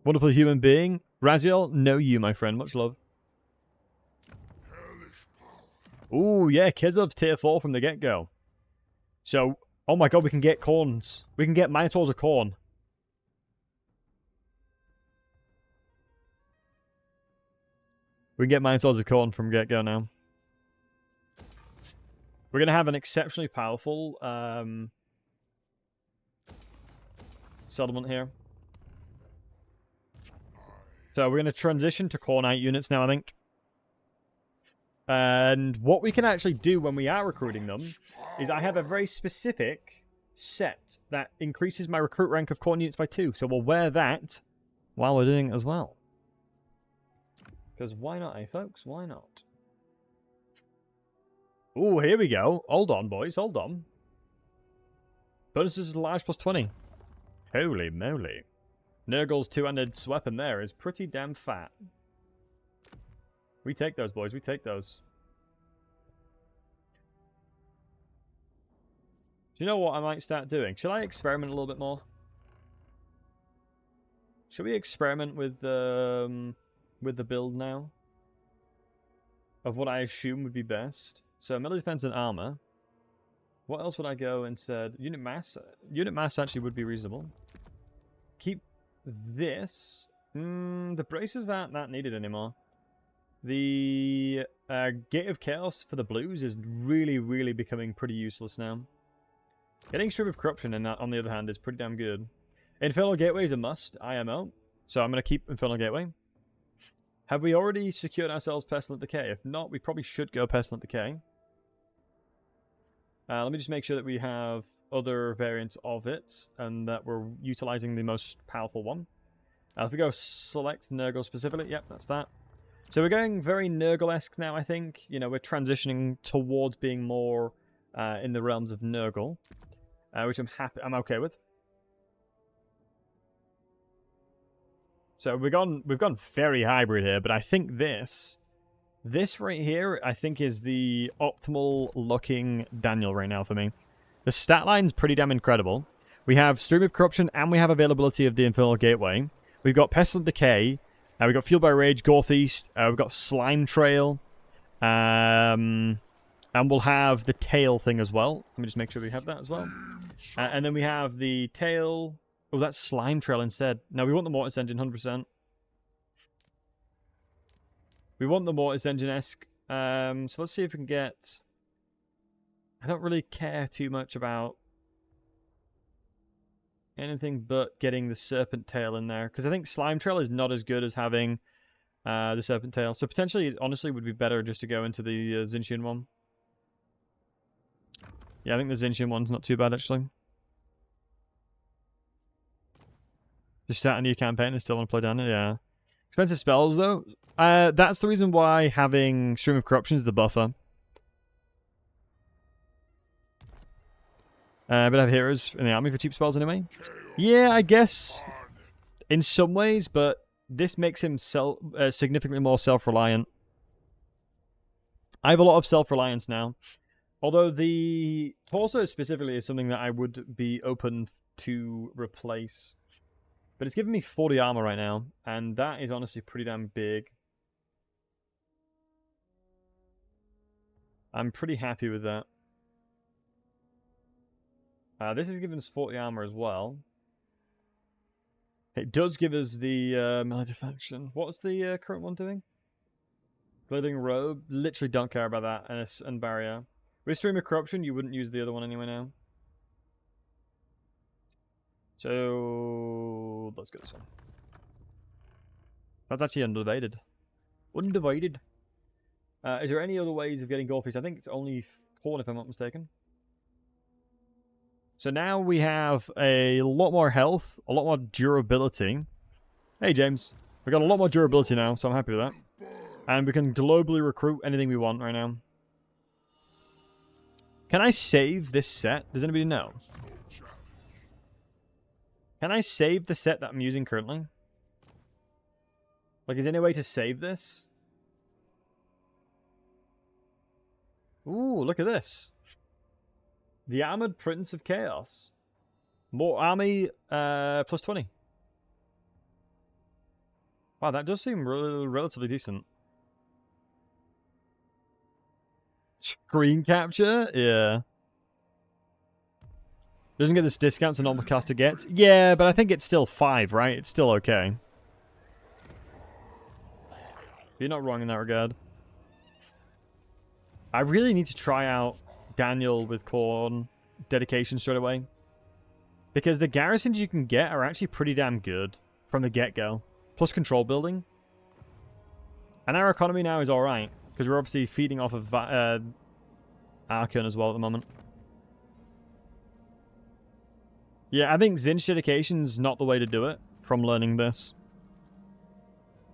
Wonderful human being. Raziel, know you, my friend. Much love. Ooh, yeah, Kizov's tier 4 from the get-go. So, oh my god, we can get Khornes. We can get Minotaurs of Khorne. We can get Minotaurs of Khorne from get-go now. We're going to have an exceptionally powerful settlement here. So we're going to transition to Khornite units now, I think. And what we can actually do when we are recruiting them is I have a very specific set that increases my recruit rank of Khorne units by 2. So we'll wear that while we're doing it as well. Because why not, eh, folks? Why not? Ooh, here we go. Hold on, boys. Hold on. Bonuses is large plus 20. Holy moly. Nurgle's two-handed weapon there is pretty damn fat. We take those, boys. We take those. Do you know what I might start doing? Should I experiment a little bit more? Should we experiment with the build now? Of what I assume would be best. So, melee defense and armor. What else would I go instead? Unit mass? Unit mass actually would be reasonable. Keep this. The braces aren't that needed anymore. The Gate of Chaos for the blues is really, really becoming pretty useless now. Getting Stream of Corruption in that, on the other hand, is pretty damn good. Infernal Gateway is a must, IMO. So I'm going to keep Infernal Gateway. Have we already secured ourselves Pestilent Decay? If not, we probably should go Pestilent Decay. Let me just make sure that we have other variants of it, and that we're utilizing the most powerful one. If we go select Nurgle specifically, yep, that's that. So we're going very Nurgle-esque now, I think. You know, we're transitioning towards being more in the realms of Nurgle, which I'm okay with. So we've gone very hybrid here, but I think this right here, I think is the optimal looking Daniel right now for me. The stat line's pretty damn incredible. We have Stream of Corruption, and we have availability of the Infernal Gateway. We've got Pestilent Decay. We've got Fueled by Rage, Gore Feast. We've got Slime Trail. And we'll have the tail thing as well. Let me just make sure we have that as well. And then we have the tail. Oh, that's Slime Trail instead. No, we want the Mortis Engine, 100%. We want the Mortis Engine-esque. So let's see if we can get... I don't really care too much about anything but getting the Serpent Tail in there. Because I think Slime Trail is not as good as having the Serpent Tail. So potentially, it honestly, would be better just to go into the Tzeentch one. Yeah, I think the Tzeentch one's not too bad, actually. Just start a new campaign and still want to play down it, yeah. Expensive spells, though. That's the reason why having Stream of Corruption is the buffer. But I have heroes in the army for cheap spells anyway. Yeah, I guess in some ways, but this makes him significantly more self-reliant. I have a lot of self-reliance now. Although the torso specifically is something that I would be open to replace. But it's giving me 40 armor right now, and that is honestly pretty damn big. I'm pretty happy with that. This is giving us 40 armor as well. It does give us the melee deflection. What's the current one doing? Glittering Robe. Literally don't care about that. And Barrier. With Stream of Corruption, you wouldn't use the other one anyway now. So let's go this one. That's actually undivided. Undivided. Is there any other ways of getting Gore Feast? I think it's only Corn, if I'm not mistaken. So now we have a lot more health, a lot more durability. Hey, James. We've got a lot more durability now, so I'm happy with that. And we can globally recruit anything we want right now. Can I save this set? Does anybody know? Can I save the set that I'm using currently? Like, is there any way to save this? Ooh, look at this. The Armored Prince of Chaos. More army, plus 20. Wow, that does seem relatively decent. Screen capture? Yeah. Doesn't get this discounts a normal caster gets. Yeah, but I think it's still 5, right? It's still okay. You're not wrong in that regard. I really need to try out Daniel with Khorne dedication straight away. Because the garrisons you can get are actually pretty damn good from the get-go. Plus control building. And our economy now is alright. Because we're obviously feeding off of Archon as well at the moment. Yeah, I think Tzeentch dedication's not the way to do it from learning this.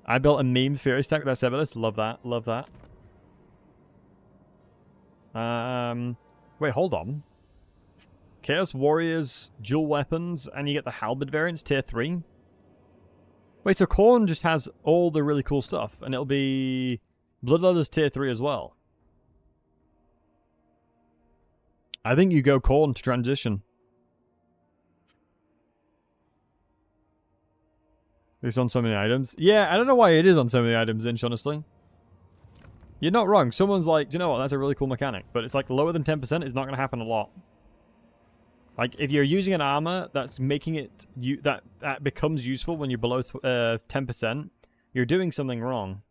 I built a meme Fury stack with that Severus. Love that. Love that. Wait, hold on. Chaos Warriors, dual weapons, and you get the Halberd variants, tier 3. Wait, so Khorne just has all the really cool stuff, and it'll be Bloodletter's tier 3 as well. I think you go Khorne to transition. It's on so many items. Yeah, I don't know why it is on so many items, Tzeentch, honestly. You're not wrong. Someone's like, do you know what? That's a really cool mechanic. But it's like lower than 10%. It's not going to happen a lot. Like, if you're using an armor that's making it... that becomes useful when you're below 10%, you're doing something wrong.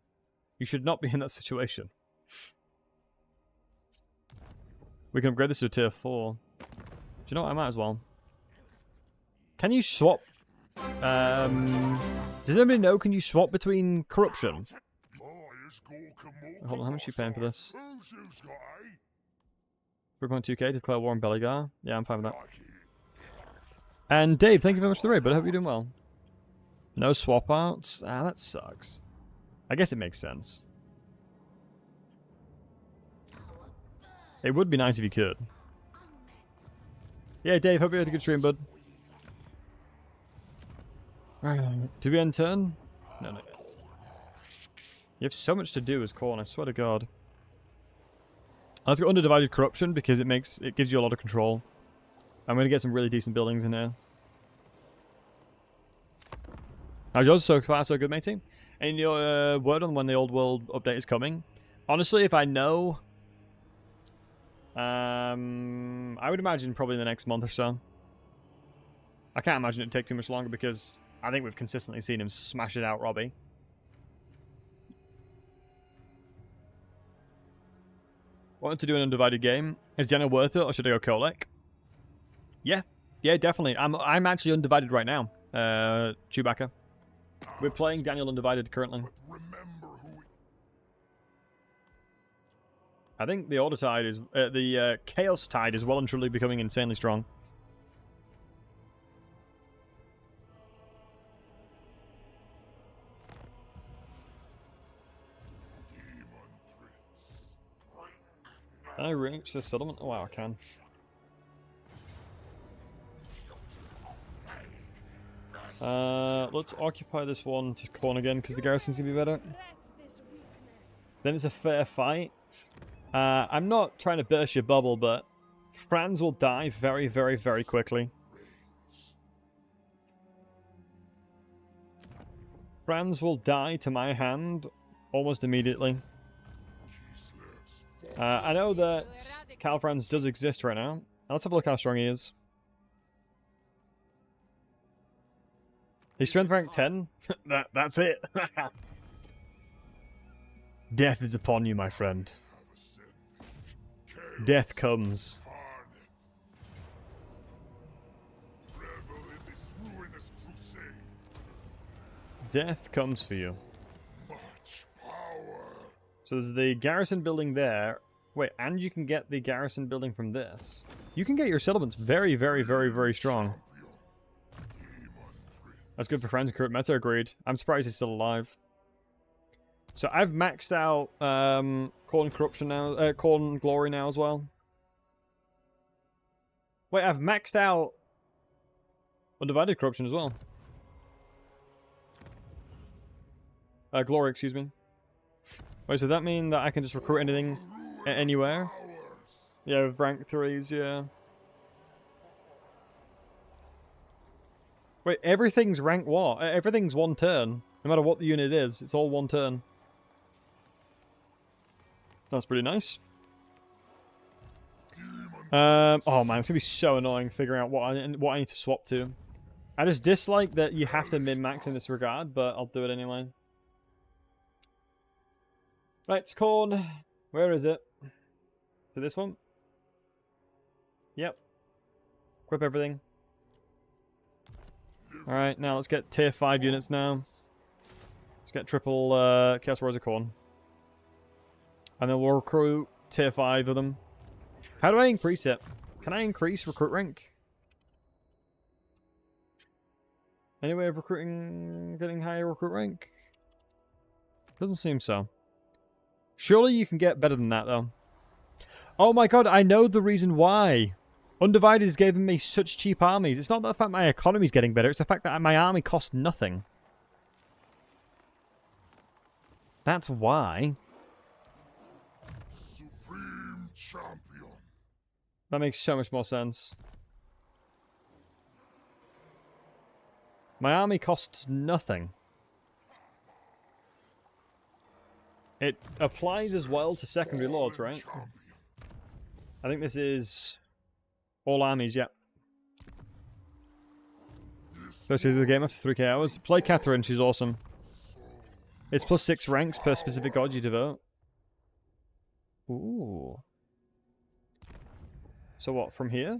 You should not be in that situation. We can upgrade this to a tier 4. Do you know what? I might as well. Can you swap... does anybody know, can you swap between corruption? Hold on, how much are you paying for this? 3.2k, declare war on Belegar. Yeah, I'm fine with that. And Dave, thank you very much for the raid, but I hope you're doing well. No swap outs? Ah, that sucks. I guess it makes sense. It would be nice if you could. Yeah, Dave, hope you had a good stream, bud. Did we end turn? No, no. You have so much to do as Khorne, I swear to God. Let's go Underdivided Corruption because it gives you a lot of control. I'm going to get some really decent buildings in here. How's yours? So far, so good, matey. And your word on when the old world update is coming? Honestly, if I know, I would imagine probably in the next month or so. I can't imagine it'd take too much longer because I think we've consistently seen him smash it out, Robbie. Wanted to do an undivided game. Is Daniel worth it, or should I go Kolek? Yeah, definitely. I'm actually undivided right now. Chewbacca. We're playing Daniel undivided currently. I think the Order tide is the Chaos tide is well and truly becoming insanely strong. Can I reach this settlement? Oh wow, I can. Let's occupy this one to corn again because the garrison's gonna be better. Then it's a fair fight. I'm not trying to burst your bubble, but Franz will die very, very, very quickly. Franz will die to my hand almost immediately. I know that Cal Franz does exist right now. Let's have a look how strong he is. He's strength rank 10? That's it. Death is upon you, my friend. Death comes. Death comes for you. So there's the garrison building there. Wait, and you can get the garrison building from this. You can get your settlements very, very, very, very strong. That's good for friends. Current meta, agreed. I'm surprised he's still alive. So I've maxed out Corn Corruption now, Corn Glory now as well. Wait, I've maxed out Undivided Corruption as well. Glory, excuse me. Wait, so that mean that I can just recruit anything anywhere? Yeah, with rank 3s, yeah. Wait, everything's rank what? Everything's one turn. No matter what the unit is, it's all one turn. That's pretty nice. Oh man, it's gonna be so annoying figuring out what I need to swap to. I just dislike that you have to min-max in this regard, but I'll do it anyway. Right, it's corn. Where is it? To this one? Yep. Equip everything. Alright, now let's get tier 5 units now. Let's get triple Chaos Warriors of Corn. And then we'll recruit tier 5 of them. How do I increase it? Can I increase recruit rank? Any way of recruiting, getting higher recruit rank? Doesn't seem so. Surely you can get better than that, though. Oh my god, I know the reason why. Undivided is giving me such cheap armies. It's not the fact my economy's getting better, it's the fact that my army costs nothing. That's why. Supreme champion. That makes so much more sense. My army costs nothing. It applies as well to secondary lords, right? I think this is all armies, yeah. First season of the game after 3k hours. Play Catherine, she's awesome. It's plus 6 ranks per specific god you devote. Ooh. So what, from here?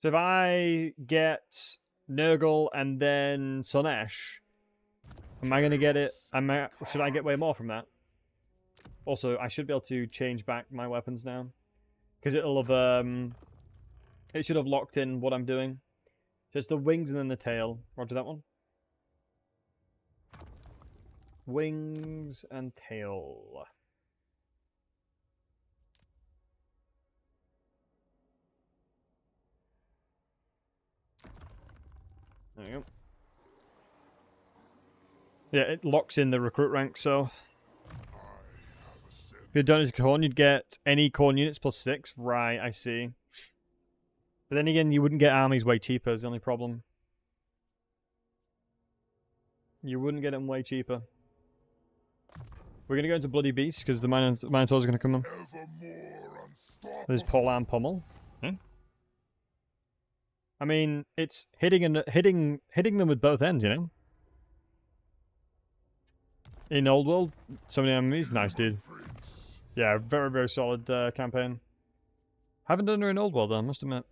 So if I get Nurgle and then Sonesh, am I going to get it? Should I get way more from that? Also, I should be able to change back my weapons now. Because it'll have, it should have locked in what I'm doing. Just the wings and then the tail. Roger that one. Wings and tail. There you go. Yeah, it locks in the recruit rank, so If you'd done it as corn, you'd get any corn units plus 6. Right, I see. But then again, you wouldn't get armies way cheaper is the only problem. You wouldn't get them way cheaper. We're going to go into Bloody Beast because the Minotaurs are going to come in. There's Polearm Pommel. Hmm? I mean, it's hitting them with both ends, you know? In Old World, so many enemies. Nice, dude. Yeah, very, very solid campaign. Haven't done her in Old World, though, I must admit.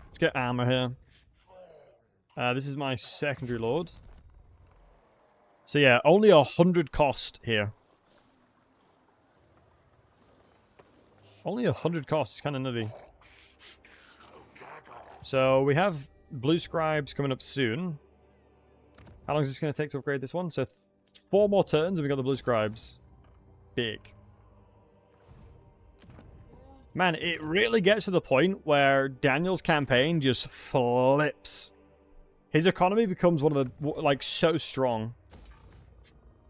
Let's get armor here. This is my secondary lord. So yeah, only 100 cost here. Only 100 cost. It's kind of nutty. So we have blue scribes coming up soon. How long is this going to take to upgrade this one? So 4 more turns and we got the blue scribes. Big. Man, it really gets to the point where Daniel's campaign just flips. His economy becomes one of the, like, so strong.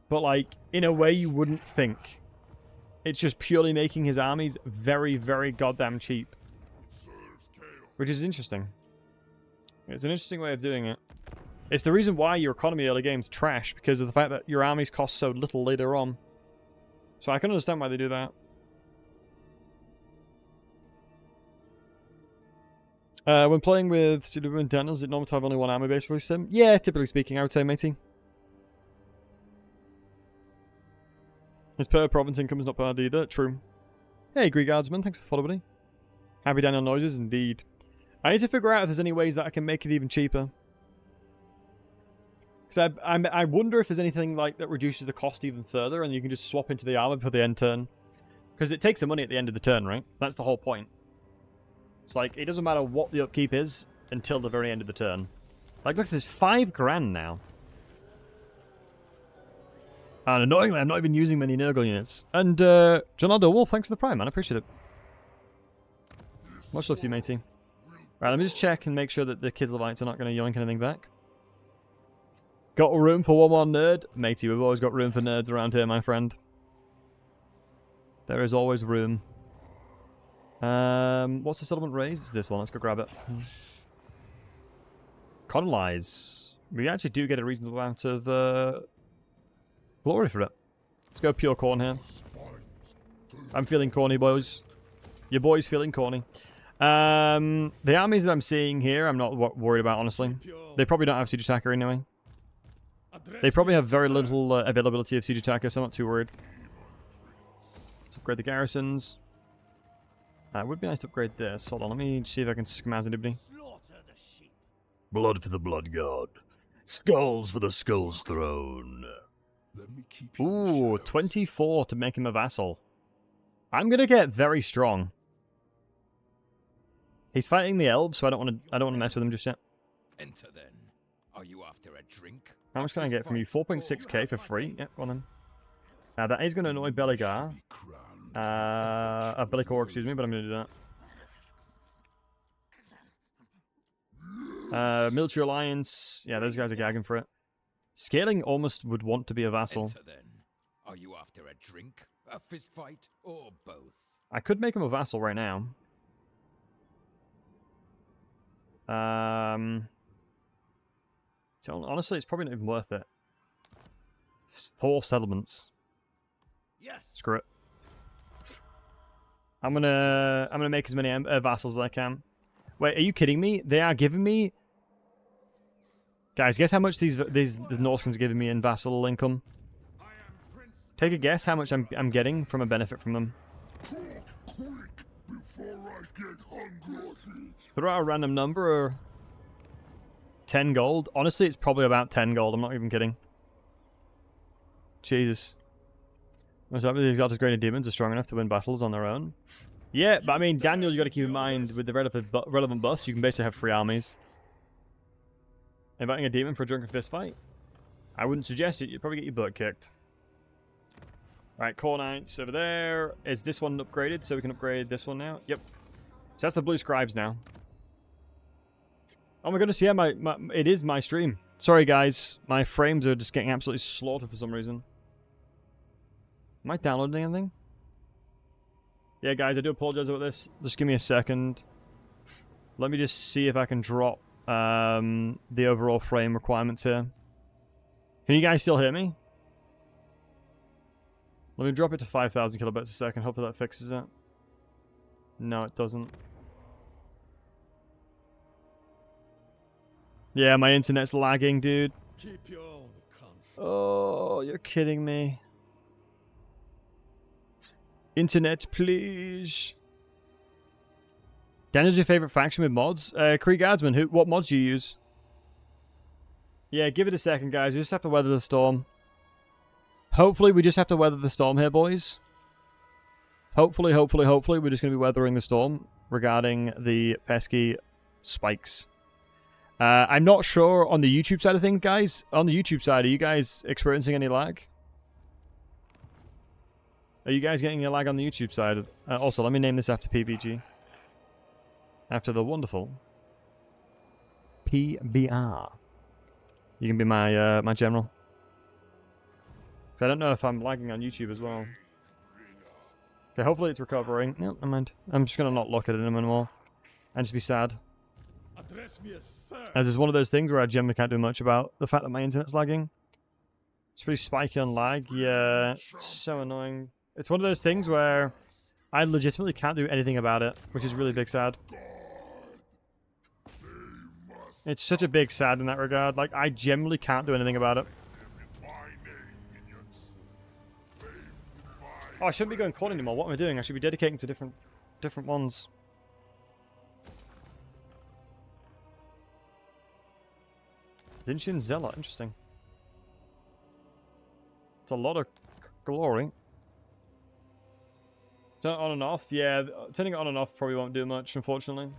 But, like, in a way you wouldn't think. It's just purely making his armies very, very goddamn cheap. Which is interesting. It's an interesting way of doing it. It's the reason why your economy early game's trash, because of the fact that your armies cost so little later on. So I can understand why they do that. When playing with Daniels, is it normal to have only one army basically, Sim? Yeah, typically speaking, I would say, matey. His per province income is not bad either. True. Hey, Greek Guardsman, thanks for the follow, buddy. Happy Daniel noises, indeed. I need to figure out if there's any ways that I can make it even cheaper. Because I wonder if there's anything like that reduces the cost even further, and you can just swap into the armor for the end turn. Because it takes the money at the end of the turn, right? That's the whole point. It's like, it doesn't matter what the upkeep is until the very end of the turn. Like, look, there's 5 grand now. And annoyingly, I'm not even using many Nurgle units. And, Jonaldo Wolf, thanks for the prime, man. I appreciate it. Much love to you, matey. Right, let me just check and make sure that the Kids Levites are not going to yoink anything back. Got room for one more nerd? Matey, we've always got room for nerds around here, my friend. There is always room. What's the settlement raise? It's this one. Let's go grab it. Colonize. We actually do get a reasonable amount of glory for it. Let's go pure corn here. I'm feeling corny, boys. Your boy's feeling corny. The armies that I'm seeing here, I'm not worried about, honestly. They probably don't have siege attacker anyway. They probably have very little availability of siege attacker, so I'm not too worried. Let's upgrade the garrisons. It would be nice to upgrade this. Hold on, let me see if I can schmazz anybody. Blood for the blood god. Skulls for the skull's throne. Ooh, 24 to make him a vassal. I'm gonna get very strong. He's fighting the elves, so I don't want to mess with him just yet. Enter then. Are you after a drink? How much can I get from you? 4.6k for free? Yep, go on then. Now that is going to annoy Belligar. Bellicor, excuse me, but I'm going to do that. Military Alliance. Yeah, those guys are gagging for it. Scaling almost would want to be a vassal. Enter then. Are you after a drink, a fist fight, or both? I could make him a vassal right now. So honestly, it's probably not even worth it. 4 settlements. Yes. Screw it. I'm gonna make as many vassals as I can. Wait, are you kidding me? They are giving me. Guys, guess how much these Norskins are giving me in vassal income. Take a guess how much I'm getting from a benefit from them. Throw out a random number or 10 gold. Honestly, it's probably about 10 gold. I'm not even kidding. Jesus. What's up with these exalted demons are strong enough to win battles on their own? Yeah, but I mean, Daniel, you got to keep in mind with the relevant buffs, you can basically have 3 armies. Inviting a demon for a drunken fist fight? I wouldn't suggest it. You'd probably get your butt kicked. Right, Core Knights over there. Is this one upgraded so we can upgrade this one now? Yep. So that's the blue scribes now. Oh my goodness, yeah, it is my stream. Sorry guys, my frames are just getting absolutely slaughtered for some reason. Am I downloading anything? Yeah, guys, I do apologize about this. Just give me a second. Let me just see if I can drop the overall frame requirements here. Can you guys still hear me? Let me drop it to 5,000 kilobits a second. Hopefully that fixes it. No, it doesn't. Yeah, my internet's lagging, dude. Oh, you're kidding me. Internet, please. Daniel's your favorite faction with mods? Krieg Guardsman, what mods do you use? Yeah, give it a second, guys. We just have to weather the storm. Hopefully, we just have to weather the storm here, boys. Hopefully, we're just going to be weathering the storm regarding the pesky spikes. I'm not sure on the YouTube side of things, guys. On the YouTube side, are you guys experiencing any lag? Are you guys getting a lag on the YouTube side? Also, let me name this after PBG. After the wonderful PBR. You can be my my general. So I don't know if I'm lagging on YouTube as well. Okay, hopefully it's recovering. No, never mind. I'm just gonna not look at it anymore. And just be sad. As is one of those things where I generally can't do much about the fact that my internet's lagging. It's pretty spiky on lag. Yeah, it's so annoying. It's one of those things where I legitimately can't do anything about it, which is really big sad. It's such a big sad in that regard. Like, I generally can't do anything about it. Oh, I shouldn't be going corn anymore. What am I doing? I should be dedicating to different ones. Vincian Zealot, interesting. It's a lot of glory. Turn it on and off. Yeah, turning it on and off probably won't do much, unfortunately.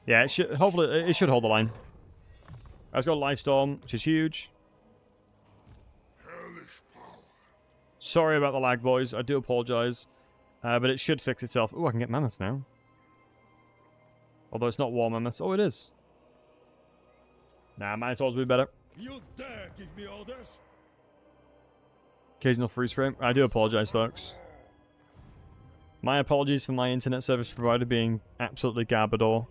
Yeah, it should. Hopefully, it should hold the line. Let's go Life Storm, which is huge. Sorry about the lag, boys. I do apologize, but it should fix itself. Oh, I can get mammoths now. Although it's not war mammoths. Oh, it is. Nah, Minotaurs will be better. You dare give me orders? Occasional freeze frame. I do apologize, folks. My apologies for my internet service provider being absolutely garbador.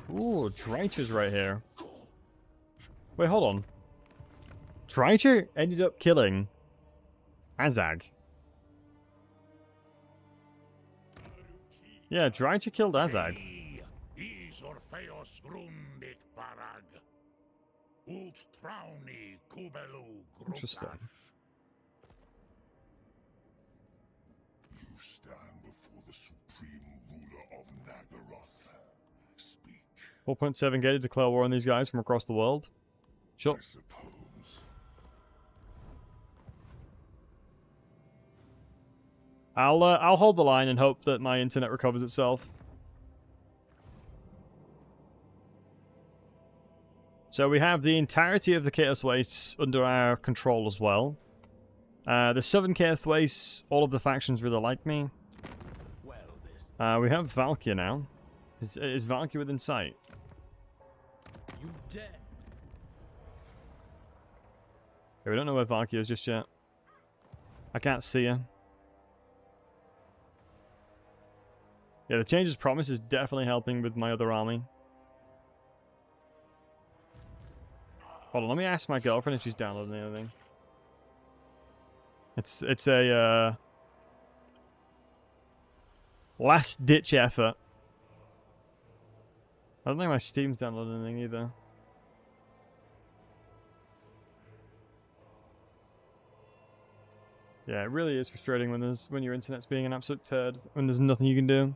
Ooh, Tzeentch is right here. Wait, hold on. Tzeentch ended up killing Azag. Yeah, Tzeentch killed Azag. Interesting. You stand before the supreme ruler of Nagaroth. Speak. 4.7 K to declare war on these guys from across the world. Sure. I suppose. I'll hold the line and hope that my internet recovers itself. So we have the entirety of the Chaos Wastes under our control as well. The Southern Chaos Wastes, all of the factions really like me. We have Valkyr now. Is Valkyr within sight? You dare? Okay, we don't know where Valkyr is just yet. I can't see her. Yeah, the Change's Promise is definitely helping with my other army. Hold on, let me ask my girlfriend if she's downloading anything. It's a last ditch effort. I don't think my Steam's downloading anything either. Yeah, it really is frustrating when your internet's being an absolute turd, when there's nothing you can do.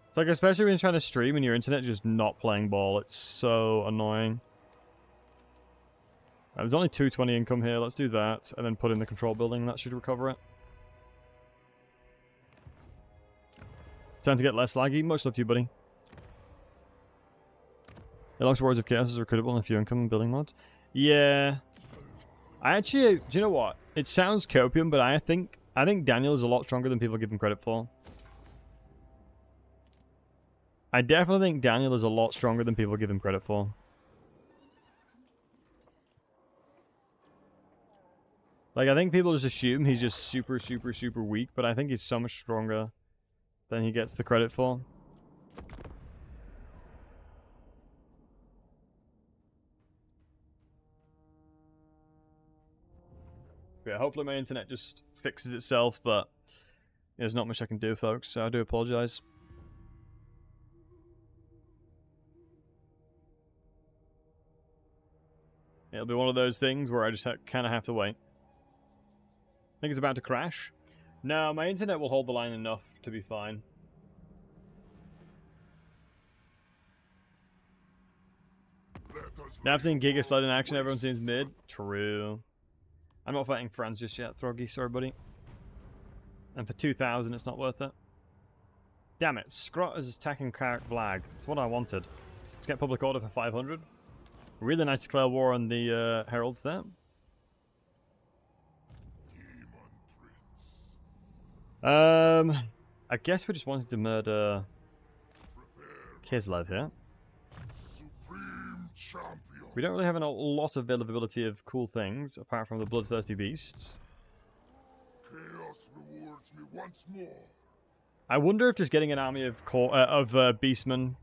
It's like, especially when you're trying to stream and your internet's just not playing ball. It's so annoying. There's only 220 income here. Let's do that, and then put in the control building. That should recover it. Time to get less laggy. Much love to you, buddy. It looks Warriors of Chaos is recruitable in a few income building mods. Yeah. I actually, do you know what? It sounds copium, but I think Daniel is a lot stronger than people give him credit for. I definitely think Daniel is a lot stronger than people give him credit for. Like, I think people just assume he's just super, super, super weak, but I think he's so much stronger than he gets the credit for. Yeah, hopefully my internet just fixes itself, but there's not much I can do, folks, so I do apologize. It'll be one of those things where I just kind of have to wait. I think it's about to crash. No, my internet will hold the line enough to be fine. Now I've seen Giga Sled in action, everyone seems mid. True. I'm not fighting Franz just yet, Throggy, sorry buddy. And for 2,000 it's not worth it. Damn it, Scrot is attacking Vlag. It's what I wanted. Let's get public order for 500. Really nice to declare war on the heralds there. I guess we just wanted to murder Kislev here. We don't really have a lot of availability of cool things, apart from the bloodthirsty beasts. Chaos rewards me once more. I wonder if just getting an army of beastmen,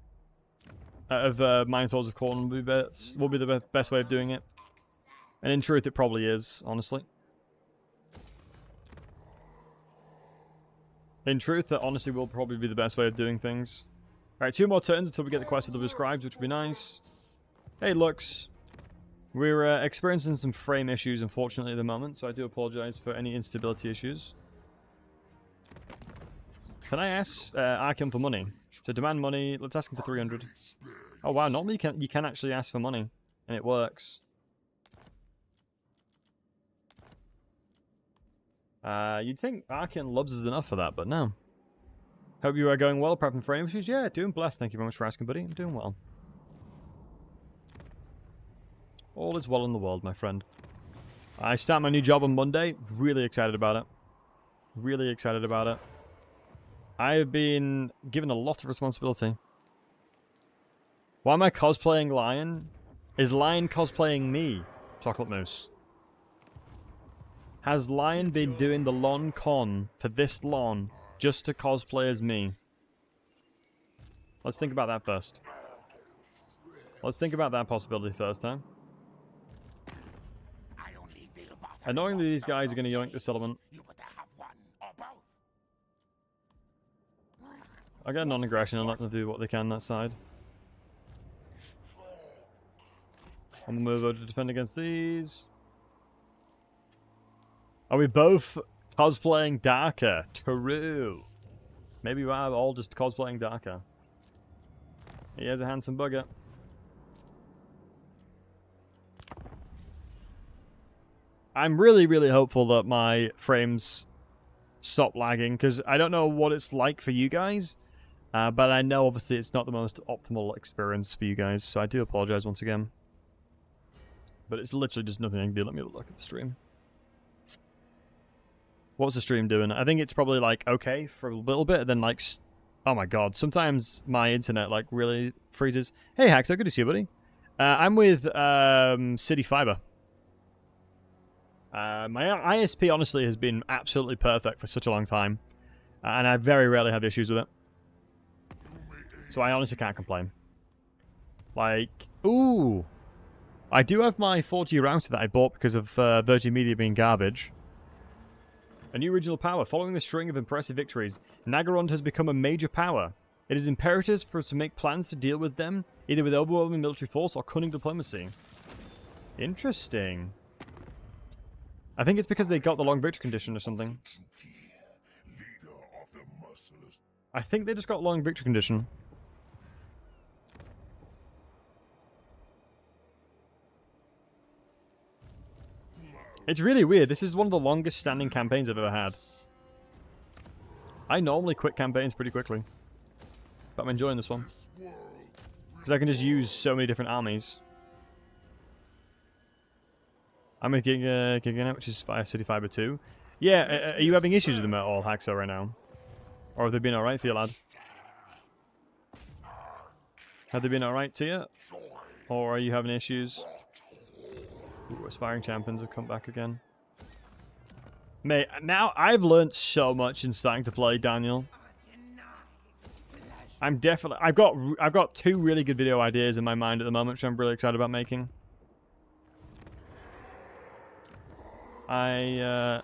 Minotaurs of Khorne will be the best way of doing it. And in truth, it probably is, honestly. In truth, that honestly will probably be the best way of doing things. Alright, 2 more turns until we get the quest of the Scribes, which would be nice. Hey, Lux. We're experiencing some frame issues, unfortunately, at the moment, so I do apologize for any instability issues. Can I ask Arkham for money? So demand money, let's ask him for 300. Oh wow, normally you can actually ask for money, and it works. You'd think Arkin loves us enough for that, but no. Hope you are going well, apart from frame issues. Yeah, doing blessed, thank you very much for asking, buddy. I'm doing well. All is well in the world, my friend. I start my new job on Monday. Really excited about it. Really excited about it. I have been given a lot of responsibility. Why am I cosplaying Lion? Is Lion cosplaying me, Chocolate Moose? Has Lion been doing the Lon Con for this long just to cosplay as me? Let's think about that first. Let's think about that possibility first, huh? Annoyingly, these guys are going to yoink the settlement. I'll get non-aggression and let them do what they can on that side. I'm going to move over to defend against these. Are we both cosplaying Darker? True. Maybe we are all just cosplaying Darker. He has a handsome bugger. I'm really, really hopeful that my frames stop lagging, because I don't know what it's like for you guys, but I know obviously it's not the most optimal experience for you guys, so I do apologize once again. But it's literally just nothing I can do. Let me have a look at the stream. What's the stream doing? I think it's probably like okay for a little bit, and then like, oh my god, sometimes my internet like really freezes. Hey Haxo, good to see you, buddy. I'm with City Fiber. My ISP honestly has been absolutely perfect for such a long time, and I very rarely have issues with it. So I honestly can't complain. Like, ooh, I do have my 4G router that I bought because of Virgin Media being garbage. A new regional power. Following the string of impressive victories, Nagorond has become a major power. It is imperative for us to make plans to deal with them, either with overwhelming military force or cunning diplomacy. Interesting. I think it's because they got the long victory condition or something. I think they just got long victory condition. It's really weird. This is one of the longest standing campaigns I've ever had. I normally quit campaigns pretty quickly, but I'm enjoying this one. Because I can just use so many different armies. I'm with Giganet, which is City Fiber 2. Yeah, are you having issues with them at all, Haxo, right now? Or have they been alright for you, lad? Have they been alright to you? Or are you having issues? Ooh, aspiring champions have come back again. Mate, now I've learned so much in starting to play Daniel. I've got 2 really good video ideas in my mind at the moment, which I'm really excited about making. I'm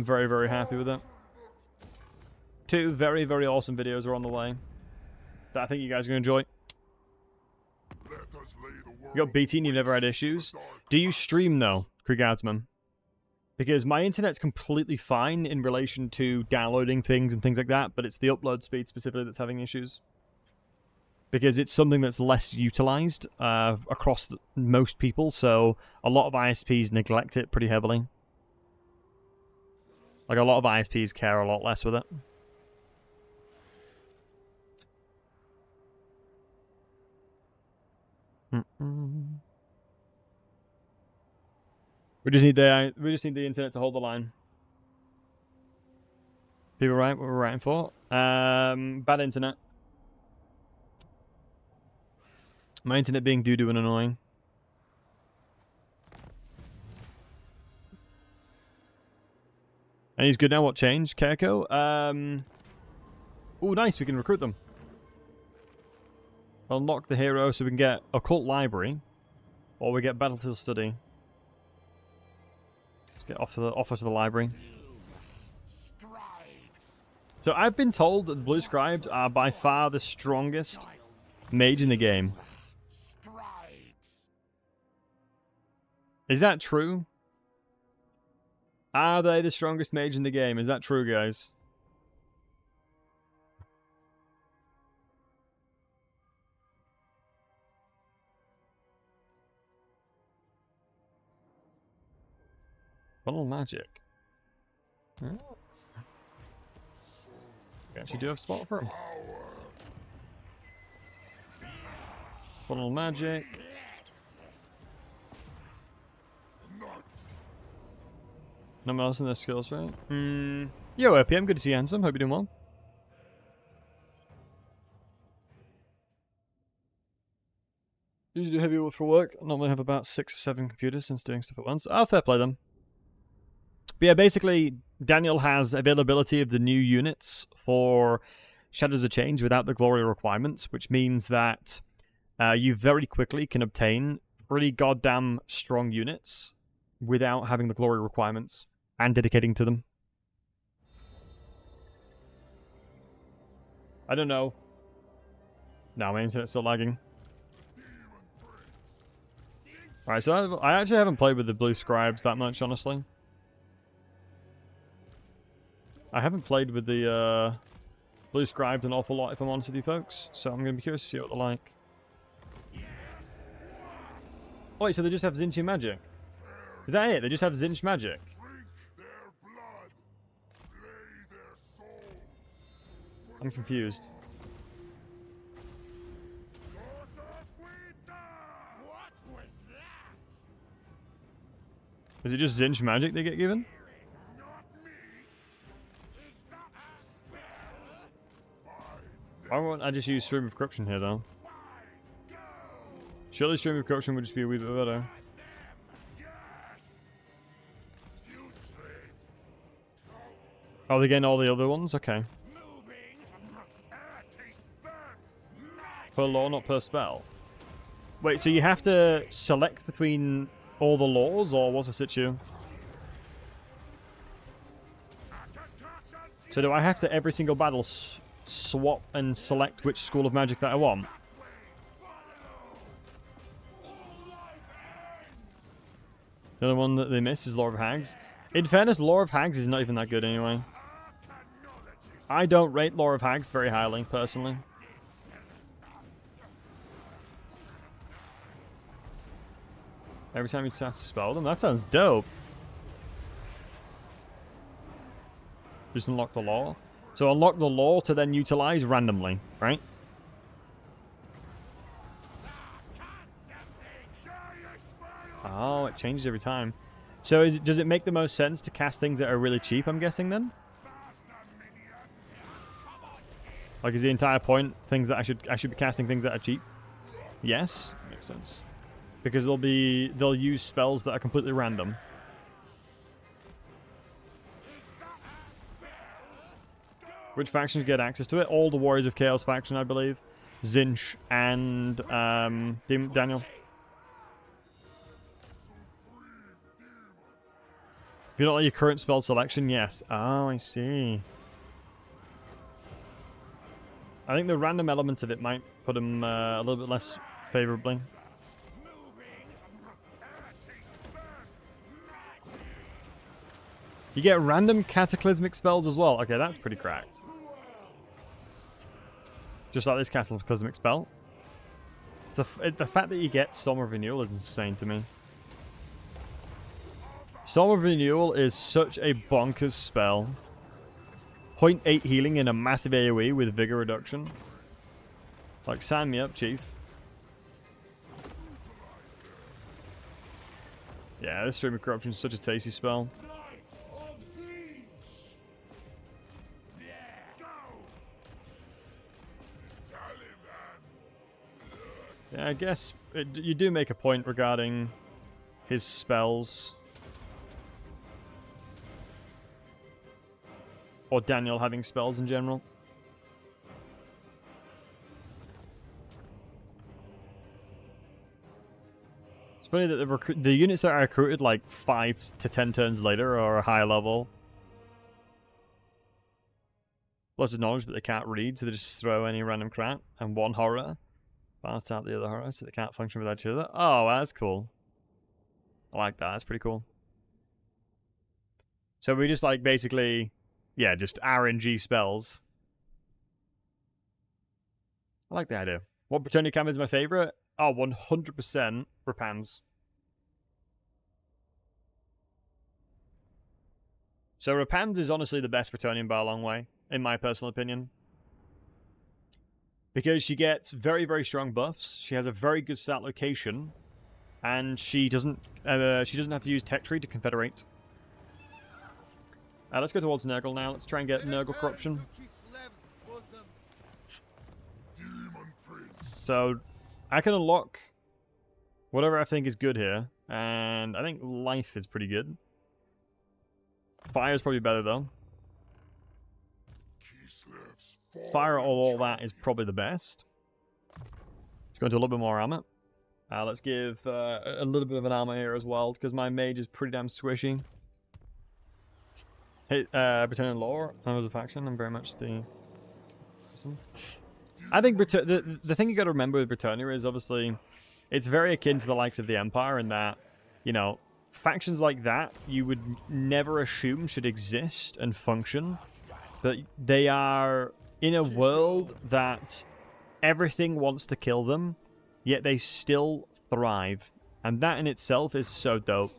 very, very happy with it. 2 very, very awesome videos are on the way that I think you guys are going to enjoy. You got BT and you've never had issues. Do you stream though, Kriegadsman? Because my internet's completely fine in relation to downloading things and things like that, but it's the upload speed specifically that's having issues. Because it's something that's less utilized across most people, so a lot of ISPs neglect it pretty heavily. Like, a lot of ISPs care a lot less with it. We just need the internet to hold the line. People right? What we're writing for? Bad internet. My internet being doo-doo and annoying. And he's good now. What changed? Kerko? Oh, nice. We can recruit them. Unlock the hero so we can get Occult Library. Or we get Battlefield Study. Let's get offer to the library. So I've been told that the Blue Scribes are by far the strongest mage in the game. Is that true? Are they the strongest mage in the game? Is that true, guys? Funnel magic. Oh. We actually do have a spot for him. Funnel magic. No one else in their skills, right? Yo, OPM, good to see you, handsome. Hope you're doing well. Usually do heavy work for work. I normally have about 6 or 7 computers since doing stuff at once. Oh, fair play them. But yeah, basically, Daniel has availability of the new units for Shadows of Change without the glory requirements, which means that you very quickly can obtain pretty goddamn strong units without having the glory requirements and dedicating to them. I don't know. No, my internet's still lagging. Alright, so I actually haven't played with the Blue Scribes that much, honestly. I haven't played with the Blue Scribes an awful lot, if I'm honest with you folks. So I'm going to be curious to see what they're like. Oh wait, so they just have Tzeentch magic? Is that it? They just have Tzeentch magic? I'm confused. Is it just Tzeentch magic they get given? Why won't I just use Stream of Corruption here, though? Surely Stream of Corruption would just be a wee bit better. Oh, they're getting all the other ones? Okay. Per law, not per spell. Wait, so you have to select between all the laws, or what's the situ? So do I have to, every single battle, swap and select which school of magic that I want? The other one that they miss is Lore of Hags. In fairness, Lore of Hags is not even that good anyway. I don't rate Lore of Hags very highly, personally. Every time you cast a spell them? That sounds dope. Just unlock the law. So unlock the law to then utilize randomly, right? Oh, it changes every time. So does it make the most sense to cast things that are really cheap, I'm guessing, then? Like, is the entire point things that I should be casting things that are cheap? Yes, makes sense. Because they'll use spells that are completely random. Which factions get access to it? All the Warriors of Chaos faction, I believe. Tzeentch and Daniel. If you don't like your current spell selection, yes. Oh, I see. I think the random elements of it might put him a little bit less favorably. You get random cataclysmic spells as well. Okay, that's pretty cracked. Just like this cataclysmic spell. The fact that you get Storm of Renewal is insane to me. Storm of Renewal is such a bonkers spell. 0.8 healing in a massive AoE with Vigor reduction. Like, sign me up, Chief. Yeah, this Stream of Corruption is such a tasty spell. Yeah, I guess you do make a point regarding his spells. Or Daniel having spells in general. It's funny that the units that are recruited like 5 to 10 turns later are a higher level. Plus knowledge, but they can't read, so they just throw any random crap. And one horror. Balance out the other horror, so they can't function without each other. Oh, that's cool. I like that. That's pretty cool. So we just like basically... Yeah, just RNG spells. I like the idea. What Bretonnia cam is my favorite? Oh, 100% Rapans. So Rapans is honestly the best Bretonnian by a long way, in my personal opinion. Because she gets very, very strong buffs. She has a very good stat location. And she doesn't have to use Tech Tree to confederate. Let's go towards Nurgle now. Let's try and get Nurgle corruption. So, I can unlock whatever I think is good here. And I think life is pretty good. Fire is probably better, though. Fire all that is probably the best. Let's go into a little bit more armor. Let's give a little bit of an armor here as well, because my mage is pretty damn squishy. Hey, Bretonnian lore, I was a faction, I'm very much the... I think the thing you got to remember with Bretonnia is obviously it's very akin to the likes of the Empire in that, you know, factions like that you would never assume should exist and function, but they are in a world that everything wants to kill them, yet they still thrive, and that in itself is so dope.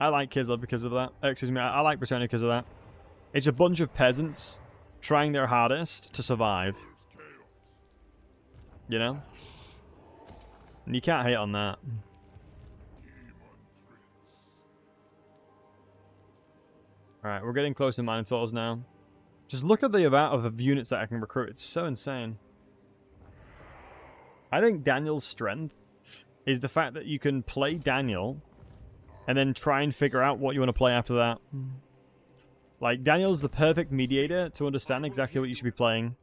I like Kislev because of that. Excuse me, I like Bretonnia because of that. It's a bunch of peasants trying their hardest to survive. You know? And you can't hate on that. Alright, we're getting close to Minotaurs now. Just look at the amount of units that I can recruit. It's so insane. I think Daniel's strength is the fact that you can play Daniel and then try and figure out what you want to play after that. Like, Daniel's the perfect mediator to understand exactly what you should be playing,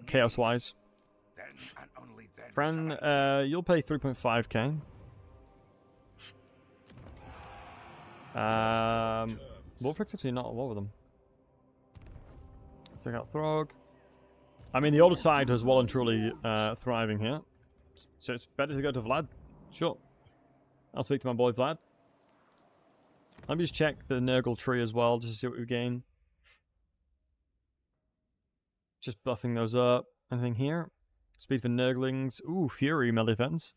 chaos-wise. Fran, you'll pay 3.5k. Wolfrick's actually not at war with them. Check out Throg. I mean, the older side is well and truly thriving here. So it's better to go to Vlad. Sure. I'll speak to my boy Vlad. Let me just check the Nurgle tree as well, just to see what we gain. Just buffing those up. Anything here? Speed for Nurglings. Ooh, Fury melee defense.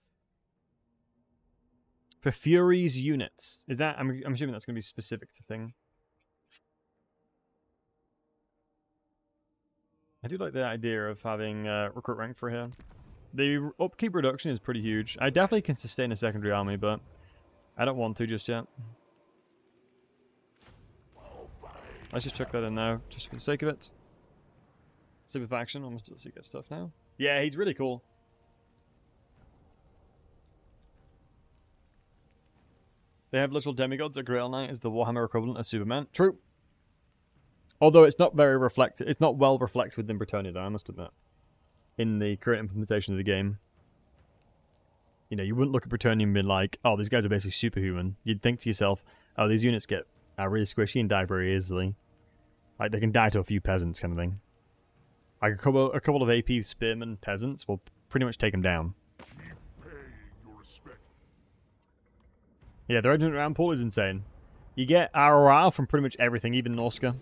For Fury's units. Is that... I'm assuming that's going to be specific to thing. I do like the idea of having recruit rank for here. The upkeep reduction is pretty huge. I definitely can sustain a secondary army, but I don't want to just yet. Let's just chuck that in now, just for the sake of it. Super faction. Almost does he get stuff now? Yeah, he's really cool. They have literal demigods. A Grail Knight is the Warhammer equivalent of Superman. True. Although it's not very reflected. It's not well reflected within Bretonnia, though, I must admit. In the current implementation of the game. You know, you wouldn't look at Bretonnia and be like, oh, these guys are basically superhuman. You'd think to yourself, oh, these units get really squishy and die very easily. Like, they can die to a few peasants kind of thing. Like, a couple of AP spearmen peasants will pretty much take them down. Yeah, the regiment round pool is insane. You get ROR from pretty much everything, even Norska.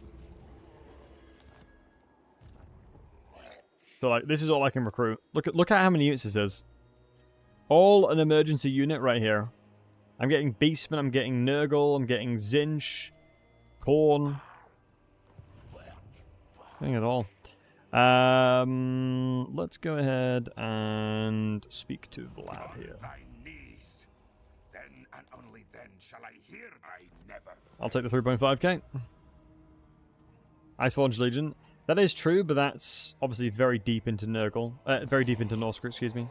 So, like, this is all I can recruit. Look at how many units this is. All an emergency unit right here. I'm getting Beastmen, I'm getting Nurgle, I'm getting Tzeentch, Khorne. Getting it all. Let's go ahead and speak to Vlad here. Then and only then shall I hear. I never. I'll take the 3.5k. Iceforge Legion. That is true, but that's obviously very deep into Nurgle. Very deep into Norsca, excuse me.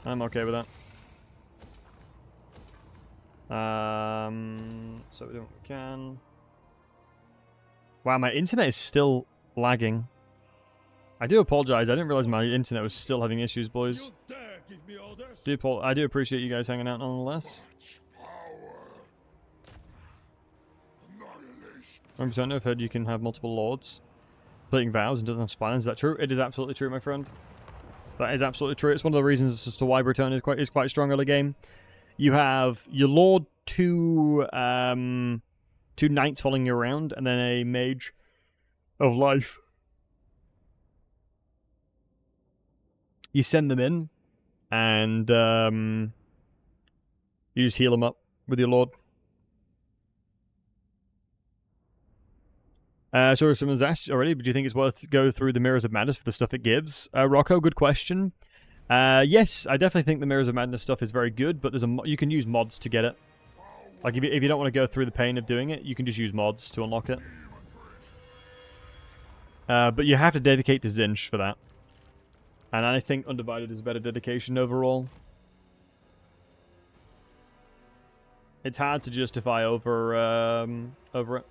I'm okay with that. So we do what we can. Wow, my internet is still lagging. I do apologize. I didn't realize my internet was still having issues, boys. I do appreciate you guys hanging out nonetheless. 100% I've heard you can have multiple lords completing vows and doesn't have spines. Is that true? It is absolutely true, my friend. That is absolutely true. It's one of the reasons as to why Bretonnia is quite strong early game. You have your lord, two knights following you around, and then a mage of life. You send them in, and you just heal them up with your lord. So someone's asked already, but do you think it's worth go through the Mirrors of Madness for the stuff it gives? Rocco, good question. Yes, I definitely think the Mirrors of Madness stuff is very good, but you can use mods to get it. Like, if you don't want to go through the pain of doing it, you can just use mods to unlock it. But you have to dedicate to Tzeentch for that. And I think Undivided is a better dedication overall. It's hard to justify over it.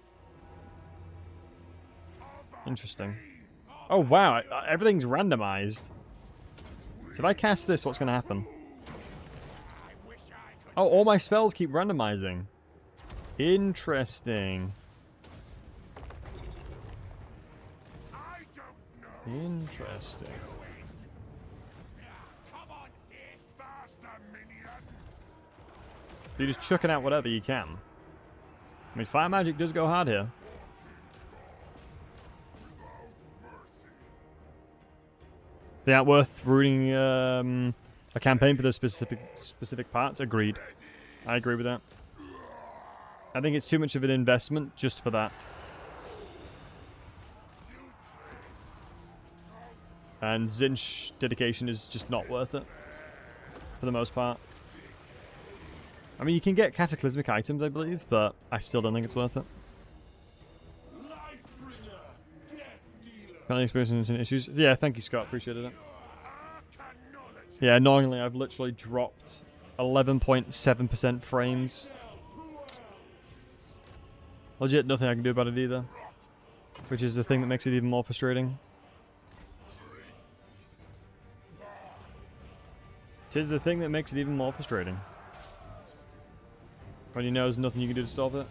Interesting. Oh, wow. Everything's randomized. So if I cast this, what's going to happen? Oh, all my spells keep randomizing. Interesting. Interesting. So you're just chucking out whatever you can. I mean, fire magic does go hard here. They aren't worth ruining a campaign for those specific parts. Agreed. I agree with that. I think it's too much of an investment just for that. And Tzeentch dedication is just not worth it for the most part. I mean, you can get cataclysmic items, I believe, but I still don't think it's worth it. Currently experiencing issues. Yeah, thank you, Scott. Appreciated it. Yeah, annoyingly, I've literally dropped 11.7% frames. Legit, nothing I can do about it either. Which is the thing that makes it even more frustrating. Tis the thing that makes it even more frustrating. When you know there's nothing you can do to stop it.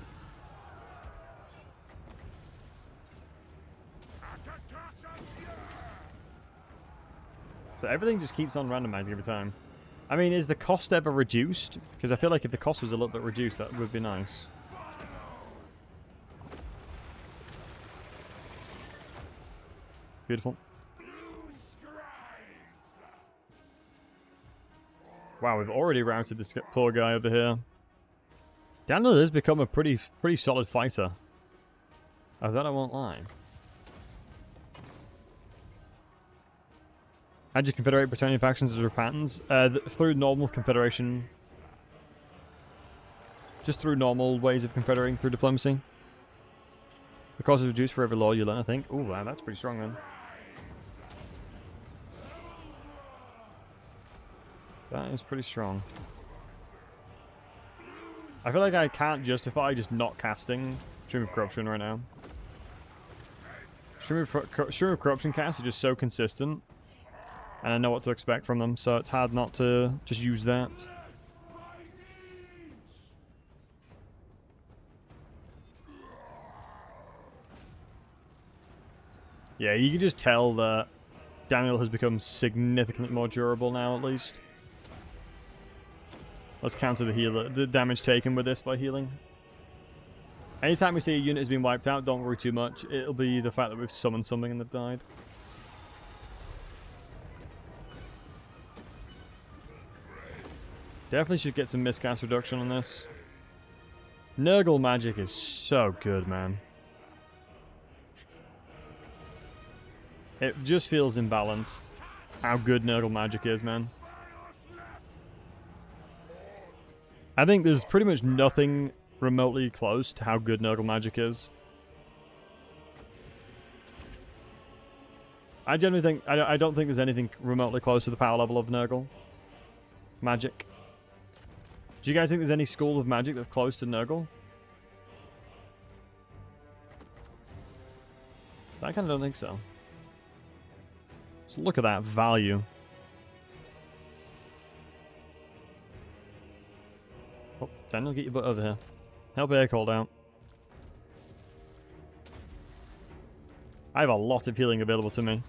So everything just keeps on randomizing every time. I mean, is the cost ever reduced? Because I feel like if the cost was a little bit reduced, that would be nice. Beautiful. Wow, we've already routed this poor guy over here. Daniel has become a pretty solid fighter. Oh, that I won't lie. How'd you confederate Bretonnian factions as patterns? Through normal confederation. Just through normal ways of confederating through diplomacy. The cost is reduced for every law you learn, I think. Ooh, wow, that's pretty strong then. That is pretty strong. I feel like I can't justify just not casting Stream of Corruption right now. Stream of Corruption casts are just so consistent, and I know what to expect from them, so it's hard not to just use that. Yeah, you can just tell that Daniel has become significantly more durable now, at least. Let's counter the damage taken with this by healing. Anytime we see a unit has been wiped out, don't worry too much. It'll be the fact that we've summoned something and they've died. Definitely should get some miscast reduction on this. Nurgle magic is so good, man. It just feels imbalanced how good Nurgle magic is, man. I think there's pretty much nothing remotely close to how good Nurgle magic is. I generally think... I don't think there's anything remotely close to the power level of Nurgle magic. Do you guys think there's any school of magic that's close to Nurgle? I kind of don't think so. Just look at that value. Oh, Daniel, get your butt over here. Help air called out. I have a lot of healing available to me.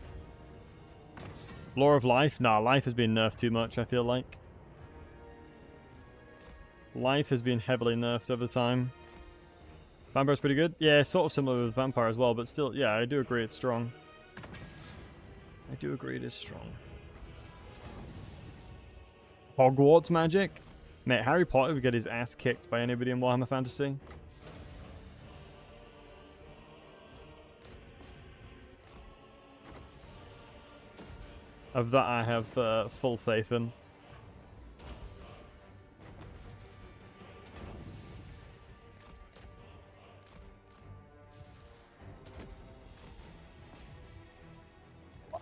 Law of Life? Nah, life has been nerfed too much, I feel like. Life has been heavily nerfed over time. Vampire's pretty good. Yeah, sort of similar with Vampire as well, but still, yeah, I do agree it's strong. I do agree it is strong. Hogwarts magic? Mate, Harry Potter would get his ass kicked by anybody in Warhammer Fantasy. Of that I have full faith in.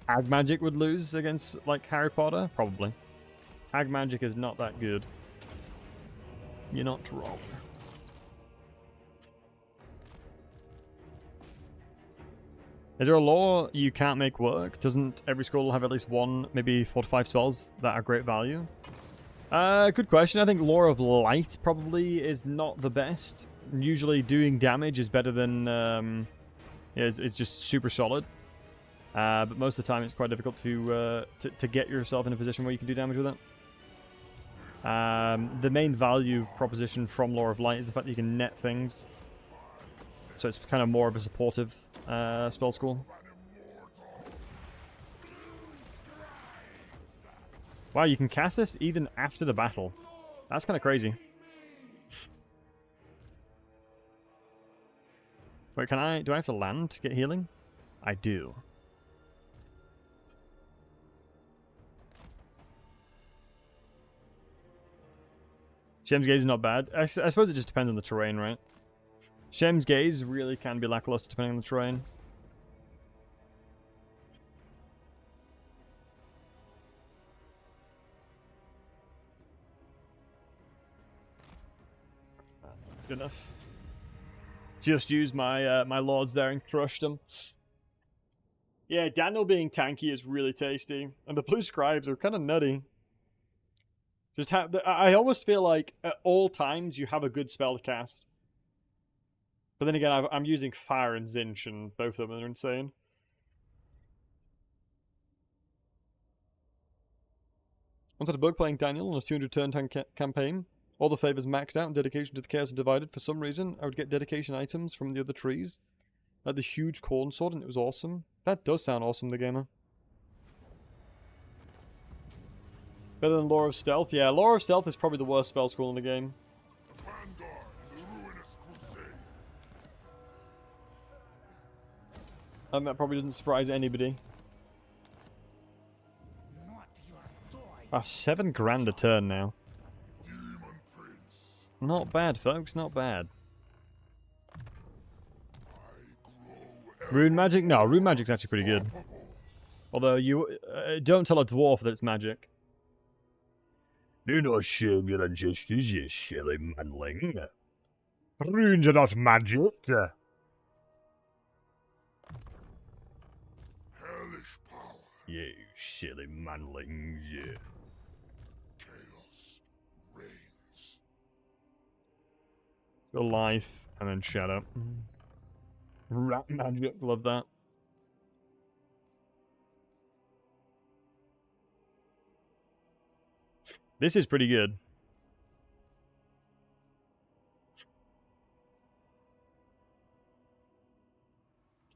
Hag magic would lose against, like, Harry Potter? Probably. Hag magic is not that good. You're not wrong. Is there a law you can't make work? Doesn't every school have at least one, maybe 4 to 5 spells that are great value? Good question. I think Law of Light probably is not the best. Usually doing damage is better than... it's just super solid. But most of the time it's quite difficult to get yourself in a position where you can do damage with it. The main value proposition from Law of Light is the fact that you can net things. So it's kind of more of a supportive spell school. Wow, you can cast this even after the battle. That's kind of crazy. Wait, do I have to land to get healing? I do. Shem's Gaze is not bad. I suppose it just depends on the terrain, right? Shem's Gaze really can be lackluster depending on the terrain. Good enough. Just used my my lords there and crushed them. Yeah, Daniel being tanky is really tasty, and the blue scribes are kind of nutty. Just I almost feel like at all times you have a good spell to cast. But then again, I'm using Fire and Tzeentch, and both of them are insane. Once had a bug playing Daniel on a 200 turn tank campaign. All the favors maxed out and dedication to the Chaos Divided. For some reason, I would get dedication items from the other trees. Like the huge corn sword, and it was awesome. That does sound awesome, the gamer. Better than Law of Stealth? Yeah, Law of Stealth is probably the worst spell school in the game. And that probably doesn't surprise anybody. Ah, 7 grand a turn now. Not bad, folks, not bad. Rune magic? No, rune magic's actually pretty good. Although you don't tell a dwarf that it's magic. Do not show me your ancestors, you silly manling. Runes are not magic. Hellish power. You silly manlings. Chaos reigns. Go life and then shadow. Rat magic, love that. This is pretty good.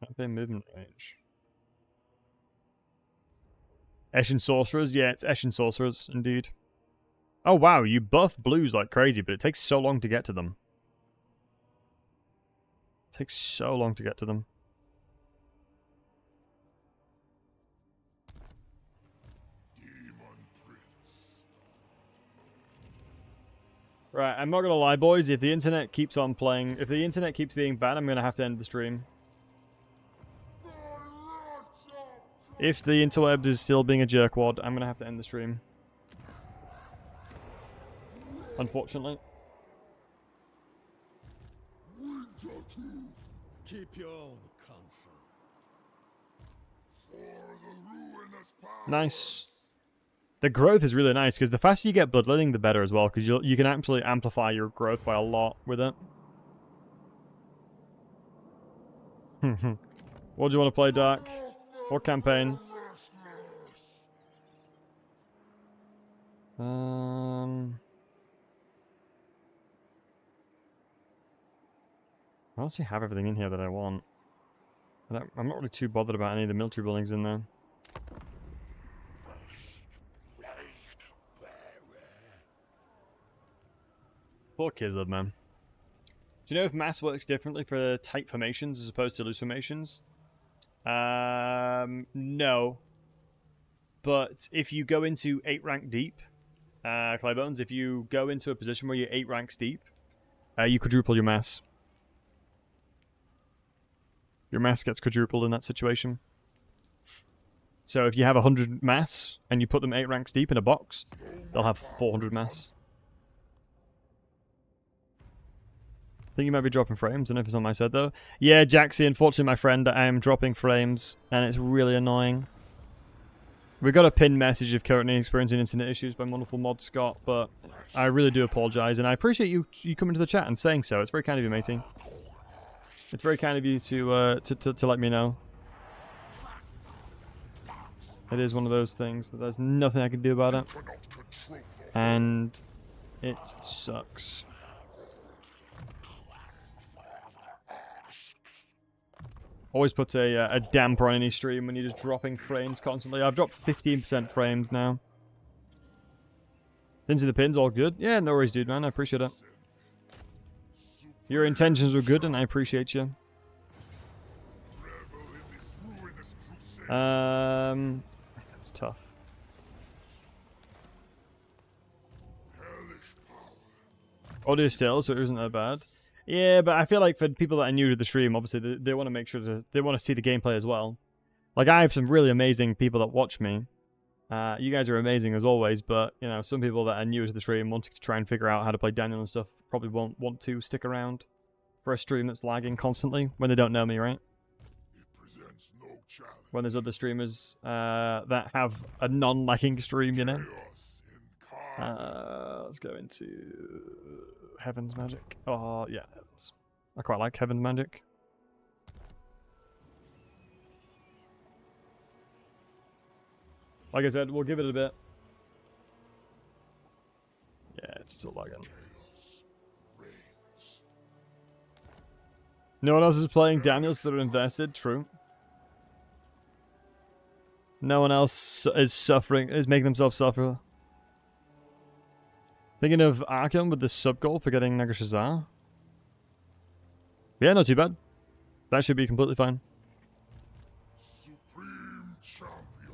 Campaign movement range. Eshin Sorcerers? Yeah, it's Eshin Sorcerers, indeed. Oh wow, you buff blues like crazy, but it takes so long to get to them. It takes so long to get to them. Demon Prince. Right, I'm not gonna lie, boys. If the internet keeps on playing, if the internet keeps being bad, I'm gonna have to end the stream. If the interwebs is still being a jerkwad, I'm gonna have to end the stream. Unfortunately. Keep your own counsel. For the ruinous power. Nice. The growth is really nice, because the faster you get bloodletting, the better as well, because you can actually amplify your growth by a lot with it. What do you want to play, Dark? What campaign? I honestly have everything in here that I want. I'm not really too bothered about any of the military buildings in there. Poor Kizled, man. Do you know if mass works differently for tight formations as opposed to loose formations? No. But if you go into 8 rank deep, Claybones, if you go into a position where you're 8 ranks deep, you quadruple your mass. Your mass gets quadrupled in that situation. So if you have 100 mass and you put them 8 ranks deep in a box, they'll have 400 mass. I think you might be dropping frames. I don't know if it's on my side though. Yeah, Jaxie, unfortunately my friend, I am dropping frames and it's really annoying. We got a pinned message of currently experiencing internet issues by wonderful mod Scott, but I really do apologise and I appreciate you coming to the chat and saying so. It's very kind of you, matey. It's very kind of you to let me know. It is one of those things that there's nothing I can do about it. And it sucks. Always puts a damper on any stream when you're just dropping frames constantly. I've dropped 15% frames now. Into the pins, all good? Yeah, no worries, dude, man. I appreciate it. Your intentions were good, and I appreciate you. That's tough. Audio still, so it isn't that bad. Yeah, but I feel like for people that are new to the stream, obviously they want to make sure they want to see the gameplay as well. Like I have some really amazing people that watch me. You guys are amazing as always, but you know some people that are new to the stream wanting to try and figure out how to play Daniel and stuff probably won't want to stick around for a stream that's lagging constantly when they don't know me, right? When there's other streamers that have a non-lagging stream, you know. Let's go into Heaven's Magic. Oh, yeah, Heaven's. I quite like Heaven's Magic. Like I said, we'll give it a bit. Yeah, it's still lagging. No one else is playing Daniel, so they're invested. True. No one else is suffering, is making themselves suffer. Thinking of Arkham with the sub-goal for getting Nagashazar. Yeah, not too bad. That should be completely fine. Supreme champion.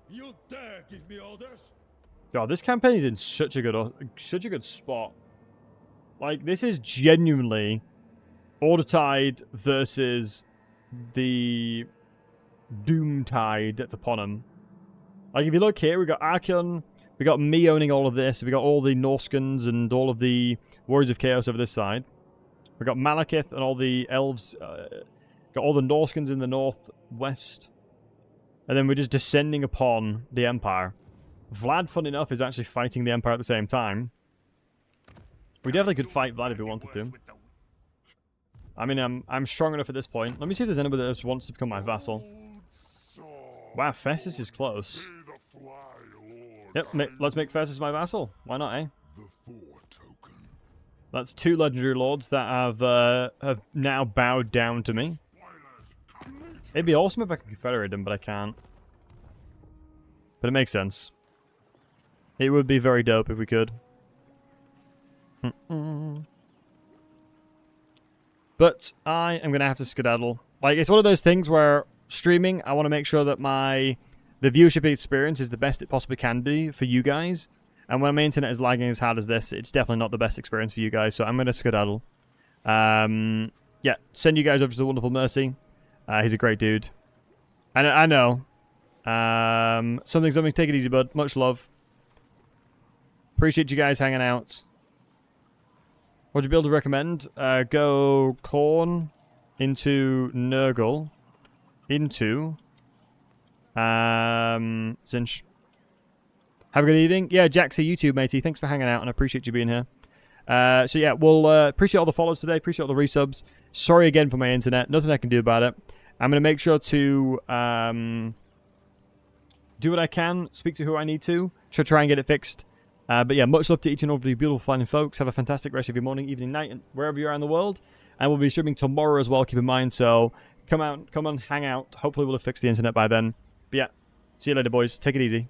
You dare give me orders? God, this campaign is in such a good spot. Like, this is genuinely Order Tide versus the Doom Tide that's upon them. Like, if you look here, we got Archon, we got me owning all of this, we got all the Norskans and all of the Warriors of Chaos over this side. We got Malekith and all the elves, got all the Norskans in the northwest. And then we're just descending upon the Empire. Vlad, fun enough, is actually fighting the Empire at the same time. We definitely could fight Vlad if we wanted to. I mean, I'm strong enough at this point. Let me see if there's anybody that just wants to become my vassal. Wow, Festus is close. Yep, let's make Festus my vassal. Why not, eh? That's 2 legendary lords that have now bowed down to me. It'd be awesome if I could confederate them, but I can't. But it makes sense. It would be very dope if we could. But I am going to have to skedaddle. Like, it's one of those things where streaming, I want to make sure that the viewership experience is the best it possibly can be for you guys. And when my internet is lagging as hard as this, it's definitely not the best experience for you guys. So I'm going to skedaddle. Yeah, send you guys over to the Wonderful Mercy. He's a great dude. And I know. Something, take it easy, bud. Much love. Appreciate you guys hanging out. Would you be able to recommend? Go Khorne into Nurgle into Tzeentch. Have a good evening. Yeah, Jaxie, you too, matey. Thanks for hanging out, and I appreciate you being here. So yeah, we'll appreciate all the follows today. Appreciate all the resubs. Sorry again for my internet. Nothing I can do about it. I'm going to make sure to do what I can, speak to who I need to try and get it fixed. But yeah, much love to each and all of you beautiful flying folks. Have a fantastic rest of your morning, evening, night, and wherever you are in the world. And we'll be streaming tomorrow as well, keep in mind. So come on, hang out. Hopefully we'll have fixed the internet by then. But yeah, see you later, boys. Take it easy.